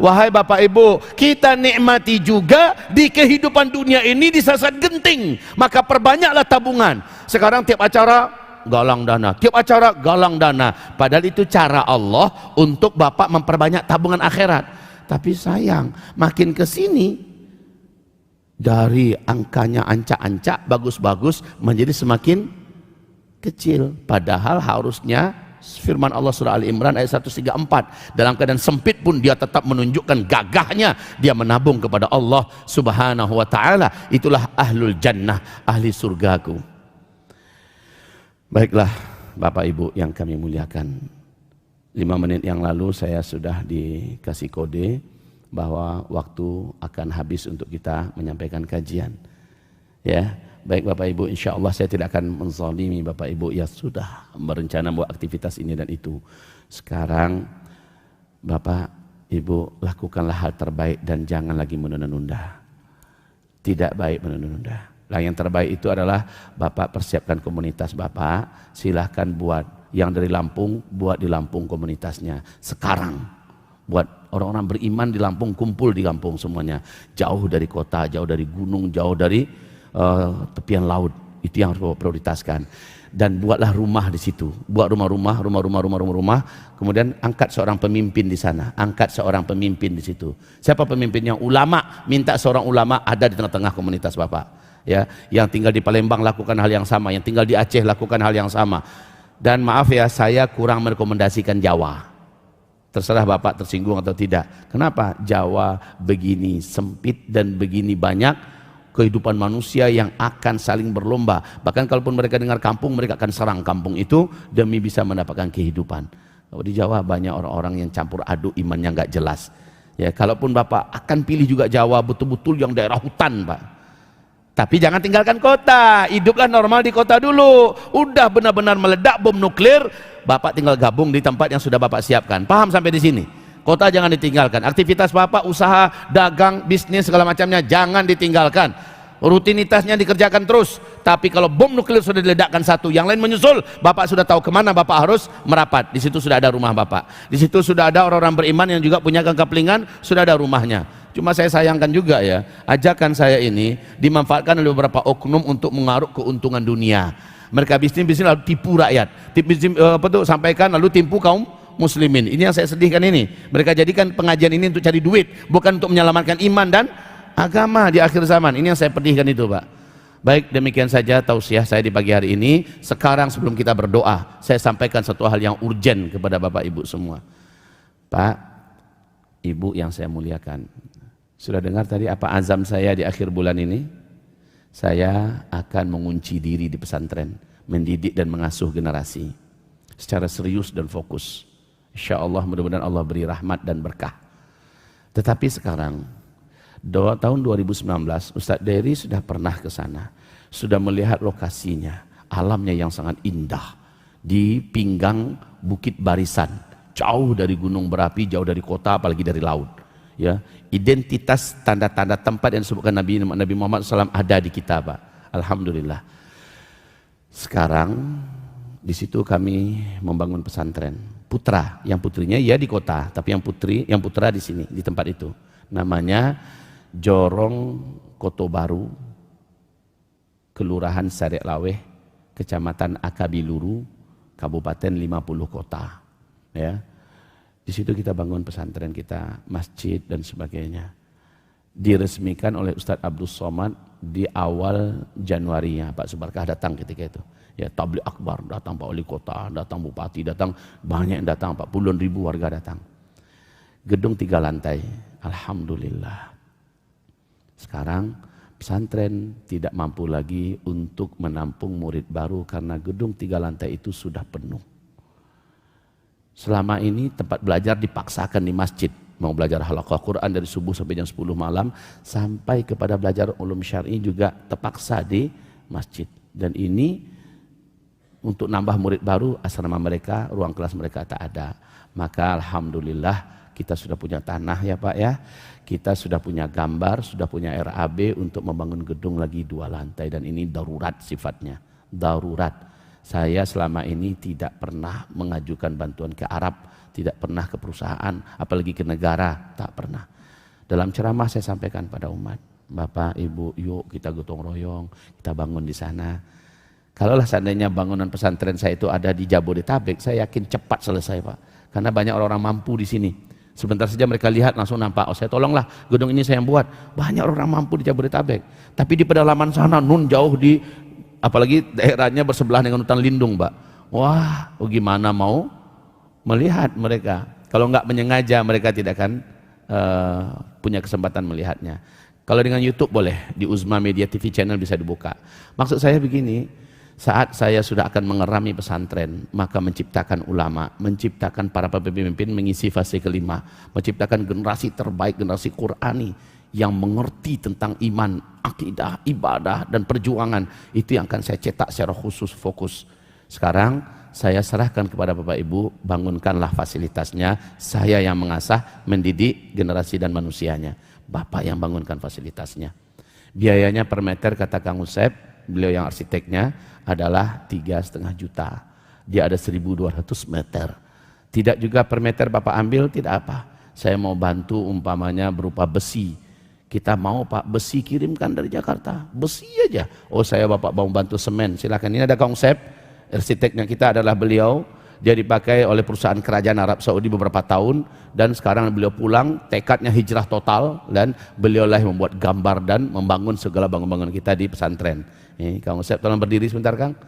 Wahai Bapak Ibu, kita nikmati juga di kehidupan dunia ini di saat genting. Maka perbanyaklah tabungan. Sekarang tiap acara galang dana, tiap acara galang dana. Padahal itu cara Allah untuk Bapak memperbanyak tabungan akhirat. Tapi sayang, makin ke sini dari angkanya ancak-ancak bagus-bagus menjadi semakin kecil. Padahal harusnya firman Allah surah Al-Imran ayat 134, dalam keadaan sempit pun dia tetap menunjukkan gagahnya, dia menabung kepada Allah subhanahu wa ta'ala. Itulah ahlul jannah, ahli surgaku. Baiklah Bapak Ibu yang kami muliakan, 5 menit yang lalu saya sudah dikasih kode bahwa waktu akan habis untuk kita menyampaikan kajian. Ya, baik Bapak Ibu, insya Allah saya tidak akan menzalimi Bapak Ibu yang sudah berencana buat aktivitas ini dan itu. Sekarang Bapak Ibu lakukanlah hal terbaik dan jangan lagi menunda-nunda. Tidak baik menunda-nunda. Nah, yang terbaik itu adalah Bapak persiapkan komunitas Bapak, silahkan buat. Yang dari Lampung, buat di Lampung komunitasnya sekarang. Buat orang-orang beriman di Lampung, kumpul di Lampung semuanya, jauh dari kota, jauh dari gunung, jauh dari tepian laut. Itu yang harus prioritaskan. Dan buatlah rumah di situ, buat rumah-rumah, kemudian angkat seorang pemimpin di sana, angkat seorang pemimpin di situ. Siapa pemimpinnya? Ulama. Minta seorang ulama ada di tengah-tengah komunitas Bapak. Ya, yang tinggal di Palembang lakukan hal yang sama, yang tinggal di Aceh lakukan hal yang sama. Dan maaf ya, saya kurang merekomendasikan Jawa. Terserah Bapak tersinggung atau tidak. Kenapa? Jawa begini sempit dan begini banyak kehidupan manusia yang akan saling berlomba. Bahkan kalaupun mereka dengar kampung, mereka akan serang kampung itu demi bisa mendapatkan kehidupan. Kalau di Jawa banyak orang-orang yang campur aduk, imannya nggak jelas. Ya, kalaupun Bapak akan pilih juga Jawa betul-betul yang daerah hutan, Pak. Tapi jangan tinggalkan kota, hiduplah normal di kota dulu. Udah benar-benar meledak bom nuklir, Bapak tinggal gabung di tempat yang sudah Bapak siapkan. Paham sampai di sini? Kota jangan ditinggalkan. Aktivitas Bapak, usaha, dagang, bisnis, segala macamnya jangan ditinggalkan. Rutinitasnya dikerjakan terus. Tapi kalau bom nuklir sudah diledakkan satu, yang lain menyusul, Bapak sudah tahu kemana Bapak harus merapat. Di situ sudah ada rumah Bapak. Di situ sudah ada orang-orang beriman yang juga punya kekeplingan, sudah ada rumahnya. Cuma saya sayangkan juga ya, ajakan saya ini dimanfaatkan oleh beberapa oknum untuk mengaruk keuntungan dunia. Mereka bisnis lalu tipu rakyat, sampaikan lalu tipu kaum muslimin. Ini yang saya sedihkan ini. Mereka jadikan pengajian ini untuk cari duit, bukan untuk menyelamatkan iman dan agama di akhir zaman. Ini yang saya pedihkan itu, Pak. Baik, demikian saja tausiah saya di pagi hari ini. Sekarang sebelum kita berdoa, saya sampaikan satu hal yang urgen kepada Bapak Ibu semua. Pak, Ibu yang saya muliakan, sudah dengar tadi apa azam saya di akhir bulan ini? Saya akan mengunci diri di pesantren, mendidik dan mengasuh generasi secara serius dan fokus. Insya Allah mudah-mudahan Allah beri rahmat dan berkah. Tetapi sekarang, tahun 2019, Ustadz Dery sudah pernah ke sana, sudah melihat lokasinya, alamnya yang sangat indah di pinggang Bukit Barisan, jauh dari gunung berapi, jauh dari kota, apalagi dari laut. Ya, identitas tanda-tanda tempat yang disebutkan Nabi Muhammad SAW ada di kita, Pak. Alhamdulillah. Sekarang di situ kami membangun pesantren putra, yang putrinya ya di kota, tapi yang putra di sini, di tempat itu. Namanya Jorong Kotobaru, Kelurahan Sarek Laweh, Kecamatan Akabiluru, Kabupaten 50 Kota. Ya. Di situ kita bangun pesantren kita, masjid dan sebagainya. Diresmikan oleh Ustadz Abdul Somad di awal Januari ya, Pak Subarkah datang ketika itu. Ya, tabligh akbar, datang Pak Wali Kota, datang Bupati, datang banyak yang datang, Pak, puluhan ribu warga datang. Gedung 3 lantai, alhamdulillah. Sekarang pesantren tidak mampu lagi untuk menampung murid baru karena gedung 3 lantai itu sudah penuh. Selama ini tempat belajar dipaksakan di masjid, mau belajar halaqah Quran dari subuh sampai jam 10 malam, sampai kepada belajar ulum syar'i juga terpaksa di masjid. Dan ini untuk nambah murid baru, asrama mereka, ruang kelas mereka tak ada. Maka alhamdulillah kita sudah punya tanah ya Pak ya, kita sudah punya gambar, sudah punya RAB untuk membangun gedung lagi 2 lantai, dan ini darurat sifatnya, darurat. Saya selama ini tidak pernah mengajukan bantuan ke Arab, tidak pernah ke perusahaan, apalagi ke negara, tak pernah. Dalam ceramah saya sampaikan pada umat, Bapak, Ibu, yuk kita gotong royong, kita bangun di sana. Kalaulah seandainya bangunan pesantren saya itu ada di Jabodetabek, saya yakin cepat selesai Pak. Karena banyak orang-orang mampu di sini. Sebentar saja mereka lihat langsung nampak, oh saya tolonglah gedung ini saya yang buat. Banyak orang mampu di Jabodetabek. Tapi di pedalaman sana, nun jauh di, apalagi daerahnya bersebelah dengan hutan lindung Pak. Wah, gimana mau melihat mereka? Kalau nggak menyengaja mereka tidak akan punya kesempatan melihatnya. Kalau dengan YouTube boleh, di Uzma Media TV channel bisa dibuka. Maksud saya begini, saat saya sudah akan mengerami pesantren, maka menciptakan ulama, menciptakan para pemimpin mengisi fase kelima, menciptakan generasi terbaik, generasi Qurani yang mengerti tentang iman, akidah, ibadah, dan perjuangan. Itu yang akan saya cetak secara khusus, fokus. Sekarang saya serahkan kepada Bapak Ibu, bangunkanlah fasilitasnya, saya yang mengasah, mendidik generasi dan manusianya. Bapak yang bangunkan fasilitasnya. Biayanya per meter kata Kang Usep, beliau yang arsiteknya, adalah 3,5 juta. Dia ada 1.200 meter. Tidak juga per meter Bapak ambil, tidak apa. Saya mau bantu umpamanya berupa besi. Kita mau Pak besi kirimkan dari Jakarta, besi aja. Oh saya Bapak mau bantu semen, silakan. Ini ada konsep, arsiteknya kita adalah beliau. Dia dipakai oleh perusahaan kerajaan Arab Saudi beberapa tahun, dan sekarang beliau pulang, tekadnya hijrah total, dan beliaulah yang membuat gambar dan membangun segala bangunan-bangunan kita di pesantren. Ini Kang Usep, tolong berdiri sebentar Kang.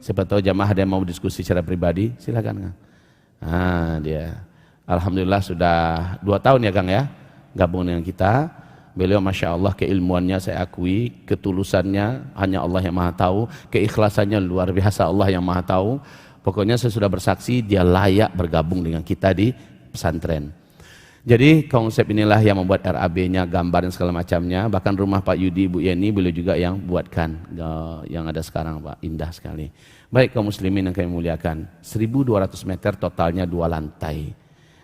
Siapa tahu jamaah ada yang mau diskusi secara pribadi, silakan Kang. Nah dia, alhamdulillah sudah 2 tahun ya Kang ya, gabung dengan kita. Beliau Masya Allah keilmuannya saya akui, ketulusannya hanya Allah yang Maha tahu, keikhlasannya luar biasa Allah yang Maha tahu. Pokoknya saya sudah bersaksi dia layak bergabung dengan kita di pesantren. Jadi konsep inilah yang membuat RAB-nya, gambar dan segala macamnya. Bahkan rumah Pak Yudi, Bu Yeni beliau juga yang buatkan, yang ada sekarang Pak, indah sekali. Baik kaum muslimin yang kami muliakan, 1.200 meter totalnya 2 lantai.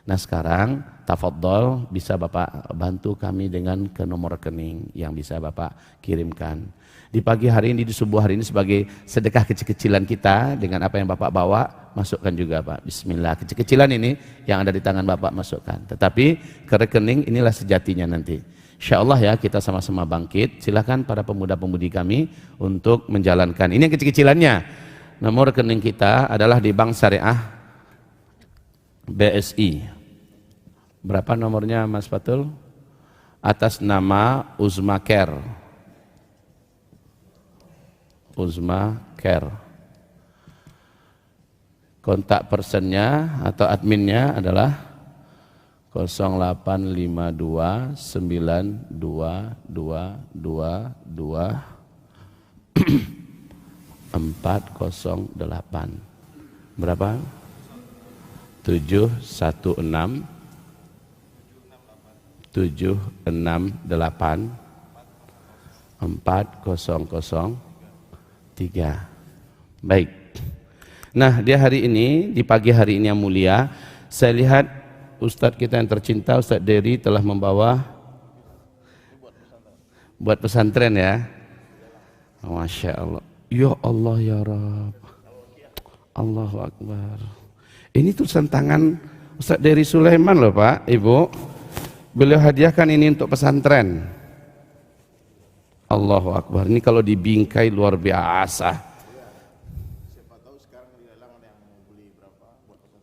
Nah sekarang tafadhol bisa Bapak bantu kami dengan ke nomor rekening yang bisa Bapak kirimkan. Di pagi hari ini, di subuh hari ini sebagai sedekah kecil-kecilan kita dengan apa yang Bapak bawa, masukkan juga Pak. Bismillah, kecil-kecilan ini yang ada di tangan Bapak masukkan. Tetapi ke rekening inilah sejatinya nanti. Insya Allah ya kita sama-sama bangkit. Silakan para pemuda-pemudi kami untuk menjalankan. Ini yang kecil-kecilannya. Nomor rekening kita adalah di Bank Syariah BSI. Berapa nomornya Mas Fatul? Atas nama Uzma Care. Uzma Care. Kontak personnya atau adminnya adalah 085292222408. Berapa? 716 768 4003. Baik. Nah, dia hari ini, di pagi hari ini yang mulia, saya lihat Ustadz kita yang tercinta, Ustadz Dery telah membawa buat pesantren ya. Masya Allah. Ya Allah ya Rabb. Allahu Akbar. Ini tulisan tangan Ustadz Dery Sulaiman loh Pak, Ibu. Beliau hadiahkan ini untuk pesantren. Allahu Akbar. Ini kalau dibingkai luar biasa.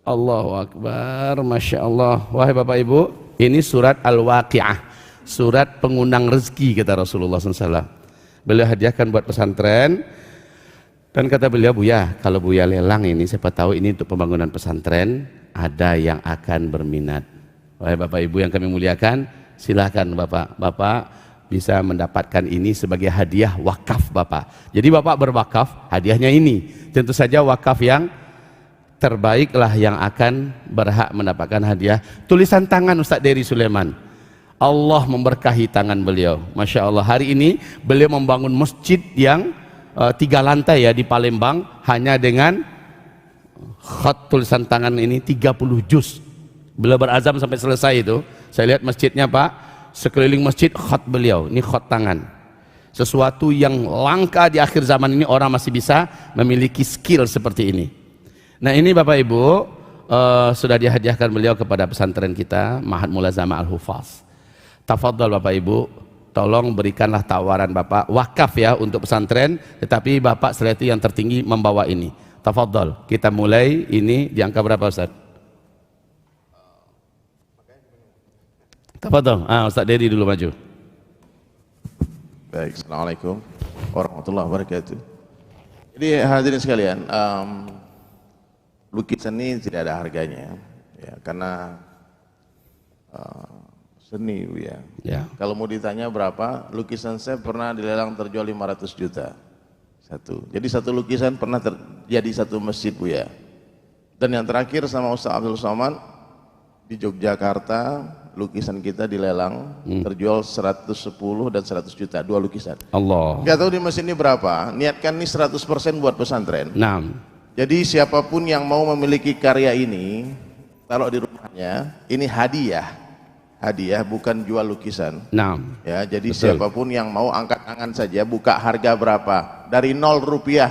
Allahu Akbar, Masya Allah. Wahai Bapak Ibu, ini surat Al-Waqi'ah, surat pengundang rezeki kata Rasulullah SAW. Beliau hadiahkan buat pesantren. Dan kata beliau, Buya, kalau Buya lelang ini, siapa tahu ini untuk pembangunan pesantren, ada yang akan berminat. Wahai Bapak Ibu yang kami muliakan, silakan Bapak bisa mendapatkan ini sebagai hadiah wakaf Bapak. Jadi Bapak berwakaf, hadiahnya ini. Tentu saja wakaf yang terbaiklah yang akan berhak mendapatkan hadiah. Tulisan tangan Ustadz Dery Sulaiman. Allah memberkahi tangan beliau. Masya Allah, hari ini beliau membangun masjid yang 3 lantai ya di Palembang, hanya dengan khat tulisan tangan ini 30 juz. Beliau berazam sampai selesai itu. Saya lihat masjidnya Pak, sekeliling masjid khat beliau, ini khat tangan. Sesuatu yang langka di akhir zaman ini, orang masih bisa memiliki skill seperti ini. Nah ini Bapak Ibu, sudah dihadiahkan beliau kepada pesantren kita, Ma'had Mulazamah Al-Hufaz. Tafadhal Bapak Ibu, tolong berikanlah tawaran Bapak, wakaf ya untuk pesantren, tetapi Bapak setelah itu yang tertinggi membawa ini. Tafadhal, kita mulai ini di angka berapa Ustaz? Tafadhal, Ustaz Dedi dulu maju. Baik, Assalamualaikum warahmatullahi wabarakatuh. Jadi hadirin sekalian, lukisan ini tidak ada harganya, ya, karena seni, ya. Kalau mau ditanya berapa, lukisan saya pernah dilelang terjual 500 juta satu. Jadi satu lukisan pernah terjadi satu masjid, Bu, ya. Dan yang terakhir sama Ustaz Abdul Somad di Yogyakarta, lukisan kita dilelang terjual 110 dan 100 juta, dua lukisan. Allah. Gak tahu di mesin ini berapa, niatkan ini 100% buat pesantren. Nah. Jadi siapapun yang mau memiliki karya ini, taruh di rumahnya, ini hadiah. Hadiah bukan jual lukisan. Nah. Ya, jadi betul. Siapapun yang mau angkat tangan saja, buka harga berapa, dari 0 rupiah.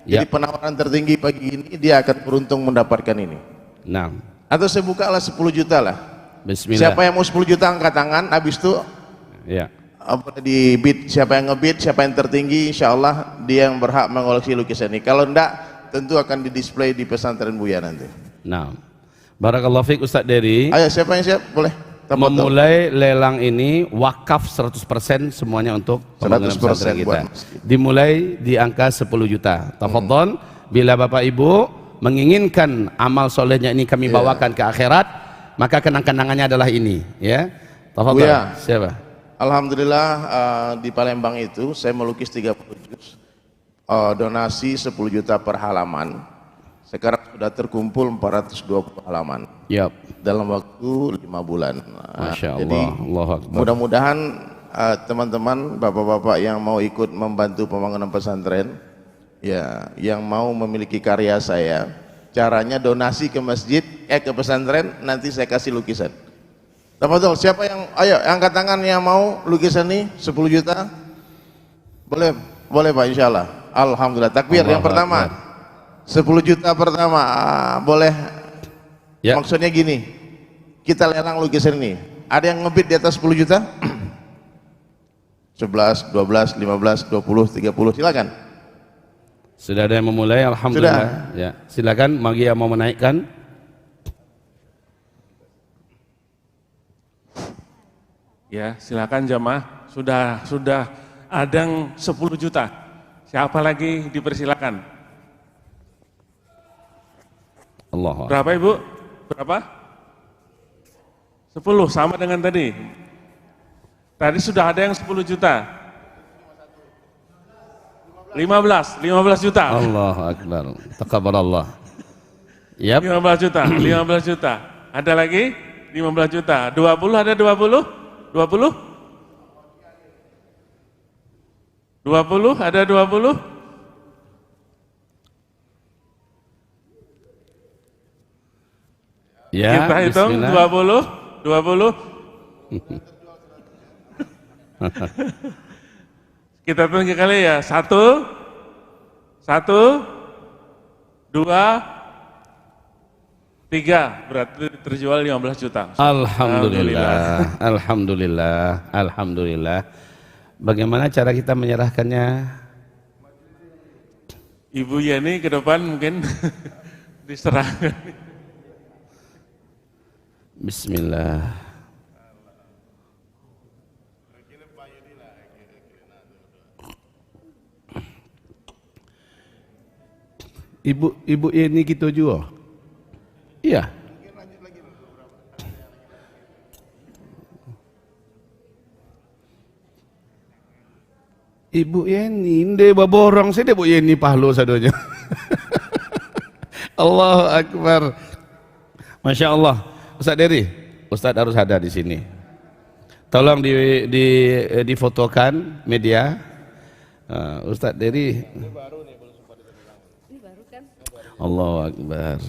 Ya. Jadi penawaran tertinggi pagi ini dia akan beruntung mendapatkan ini. Nah. Atau saya buka lah 10 juta lah. Bismillah. Siapa yang mau 10 juta angkat tangan, habis itu ya. Di bid, siapa yang ngebid, siapa yang tertinggi, insya Allah dia yang berhak mengoleksi lukisan ini. Kalau enggak, tentu akan didisplay di pesantren Buya nanti. Nah, barakallahu fiik Ustaz Dery. Ayo siapa yang siap? Boleh. Memulai lelang ini wakaf 100% semuanya untuk pembangunan pesantren kita. Dimulai di angka 10 juta. Tafadhol, bila Bapak Ibu menginginkan amal solehnya ini kami bawakan ke akhirat, maka kenang-kenangannya adalah ini, ya. Tafadhol. Ya. Siapa? Alhamdulillah di Palembang itu saya melukis 30 juz. Donasi 10 juta per halaman. Sekarang sudah terkumpul 420 halaman. Yep. Dalam waktu 5 bulan. Masya Allah. Jadi mudah-mudahan teman-teman, bapak-bapak yang mau ikut membantu pembangunan pesantren, ya, yang mau memiliki karya saya, caranya donasi ke masjid, ke pesantren, nanti saya kasih lukisan. Tafadhol, siapa yang, ayo angkat tangan yang mau lukisan ini 10 juta? Boleh, boleh Pak, insya Allah. Alhamdulillah, takbir. Allah, yang pertama, 10 juta pertama, boleh. Ya. Maksudnya gini, kita lelang lukisan ini, ada yang ngebid di atas 10 juta? 11, 12, 15, 20, 30, silakan. Sudah ada yang memulai, alhamdulillah. Sudah. Ya, silakan bagi yang mau menaikkan. Ya, silakan jamaah. Sudah ada yang 10 juta. Siapa lagi dipersilakan? Allah. Berapa Ibu? Berapa? 10, sama dengan tadi. Tadi sudah ada yang 10 juta. 15 juta. Allahu Akbar. Taqabbalallah. Yep. 15 juta, 15 juta. Ada lagi? 15 juta. 20 ada 20? 20? 20 ada 20? Ya, kita hitung 20, 20. Kita hitung kali ya, 1, 2, 3, berarti terjual 15 juta. Alhamdulillah, alhamdulillah, alhamdulillah. Bagaimana cara kita menyerahkannya? Ibu Yeni ke depan mungkin diserahkan. Bismillah. Ibu ini gitu juga. Iya. Ibu Yeni, inde baborong saya Bu Yeni pahlo sadonya. Allahu Akbar. Masya Allah. Ustaz Dery, Ustaz harus ada di sini. Tolong difotokan media. Ustaz Dery. Ini baru kan? Allahu Akbar.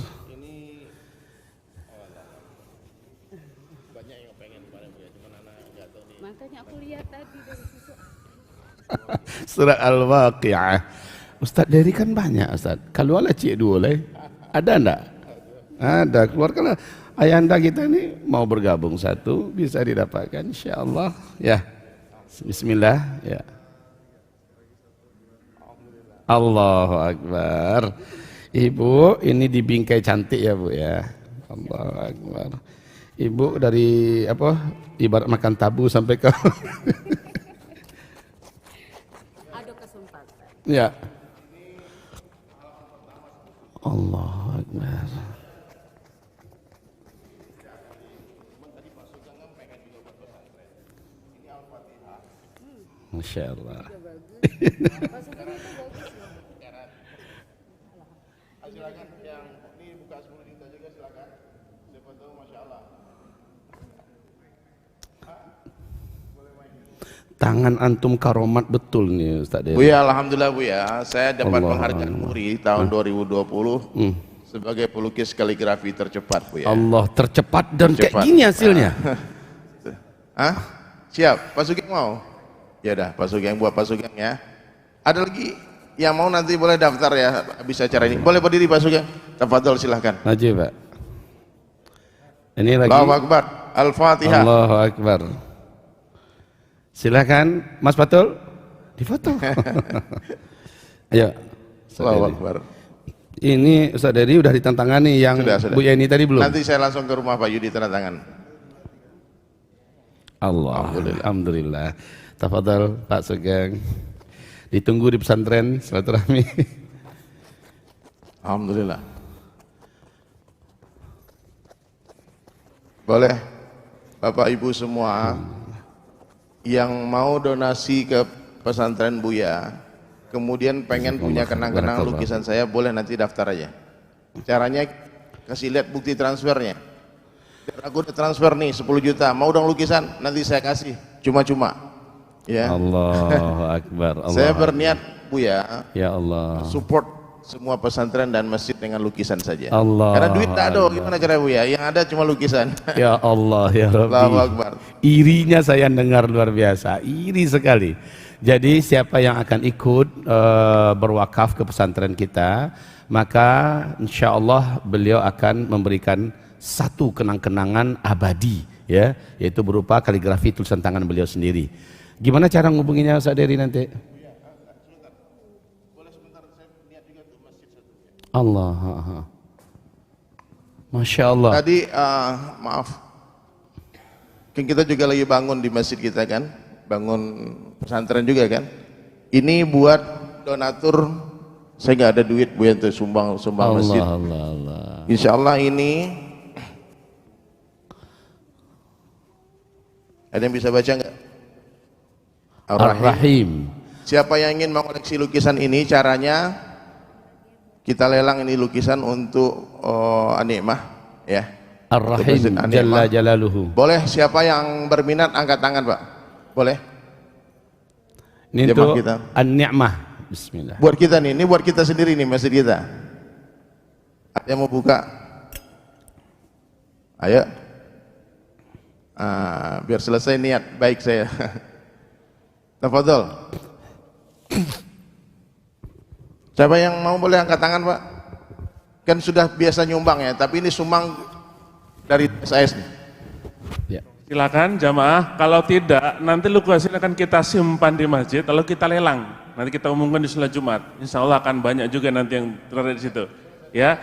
Surat Al-Waqi'ah. Ustaz Dery kan banyak Ustaz. Kalau ala cik dua lah. Ada enggak? Ada. Keluarkanlah. Ayahanda kita ni mau bergabung satu, bisa didapatkan insyaallah. Ya. Bismillah. Ya. Allahu Akbar. Ibu, ini dibingkai cantik ya Bu ya. Allahu Akbar. Ibu dari apa? Ibarat makan tabu sampai ke ada kesempatan. Ya. Allahu Akbar. Masya Allah. Silakan yang ini buka 10 juta juga silakan. Siapa tahu Masya Allah. Tangan antum karomat betul nih Ustaz Dery. Buya, alhamdulillah Buya, saya dapat Allah penghargaan Allah. MURI tahun 2020 sebagai pelukis kaligrafi tercepat Buya. Allah tercepat dan kayak Tercepat. gini hasilnya. Hah? Siap, Pak Sugeng mau? Ya dah, Pak Sugeng buat Pak Sugeng ya. Ada lagi yang mau nanti boleh daftar ya habis acara ini. Boleh berdiri Pak Sugeng. Tafadhol silahkan. Maju Pak. Ini lagi. Allahu Akbar. Al-Fatihah. Allahu Akbar. Silakan Mas Patul difoto. Ayo. Ustaz Allahu Dery. Akbar. Ini Ustaz Dery udah ditantangani yang Sudah. Bu Yeni tadi belum? Nanti saya langsung ke rumah Pak Yudi tanda tangan. Allah. Alhamdulillah. Tafadhal Pak Sugeng. Ditunggu di pesantren silaturahmi. Alhamdulillah. Boleh Bapak Ibu semua yang mau donasi ke pesantren Buya, kemudian pengen punya kenang-kenang lukisan saya, boleh nanti daftar aja. Caranya kasih lihat bukti transfernya. Aku udah transfer nih 10 juta, mau dong lukisan, nanti saya kasih cuma-cuma. Ya. Allahu Akbar. Allah. Saya berniat Buya Ya Allah. support semua pesantren dan masjid dengan lukisan saja. Allah. Karena duit tak ada, gimana cara Buya? Yang ada cuma lukisan. Ya Allah ya Rabbi. Allahu Akbar. Irinya saya dengar luar biasa, iri sekali. Jadi siapa yang akan ikut berwakaf ke pesantren kita, maka insya Allah beliau akan memberikan satu kenang-kenangan abadi, ya, yaitu berupa kaligrafi tulisan tangan beliau sendiri. Gimana cara ngubunginya Ustaz Dery nanti? Allah. Masya Allah. Tadi maaf, kan kita juga lagi bangun di masjid kita kan, bangun pesantren juga kan. Ini buat donatur, saya nggak ada duit Bu untuk sumbang masjid. Allah. Insya Allah ini ada yang bisa baca nggak? Ar-Rahim. Siapa yang ingin mengoleksi lukisan ini, caranya kita lelang ini lukisan untuk An-Ni'mah ya. Ar-Rahim Jalla Jalaluhu. Boleh, siapa yang berminat angkat tangan Pak? Boleh? Ini untuk An-Ni'mah. Bismillah. Buat kita nih, ini buat kita sendiri nih, masjid kita. Ada yang mau buka? Ayo. Biar selesai niat baik saya. Tafadhol. Siapa yang mau boleh angkat tangan Pak? Kan sudah biasa nyumbang ya, tapi ini sumbang dari SAS nih. Ya. Silakan jamaah, kalau tidak nanti lukisan akan kita simpan di masjid, lalu kita lelang. Nanti kita umumkan di sholat Jumat. Insya Allah akan banyak juga nanti yang terada di situ. Ya,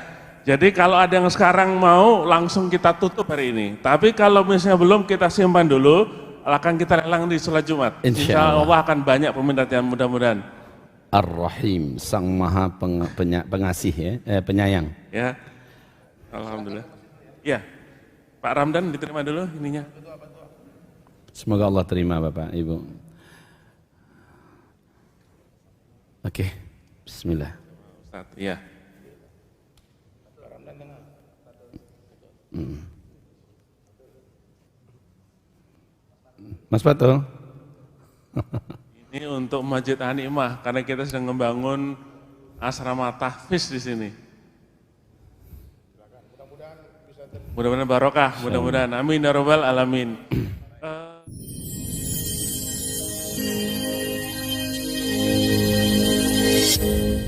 jadi kalau ada yang sekarang mau langsung kita tutup hari ini. Tapi kalau misalnya belum, kita simpan dulu, akan kita lelang di sholat Jumat. Insya Allah akan banyak peminat yang mudah-mudahan. Ar-Rahim, Sang Maha Pengasih ya, penyayang. Ya, alhamdulillah. Ya, Pak Ramdan diterima dulu ininya. Semoga Allah terima Bapak Ibu. Oke, Bismillah. Ustaz, ya. Mas Patul. Ini untuk Masjid An-Ni'mah karena kita sedang membangun asrama tahfiz di sini. Mudah-mudahan barokah, mudah-mudahan. Amin ya rabbal alamin. wabarakatuh.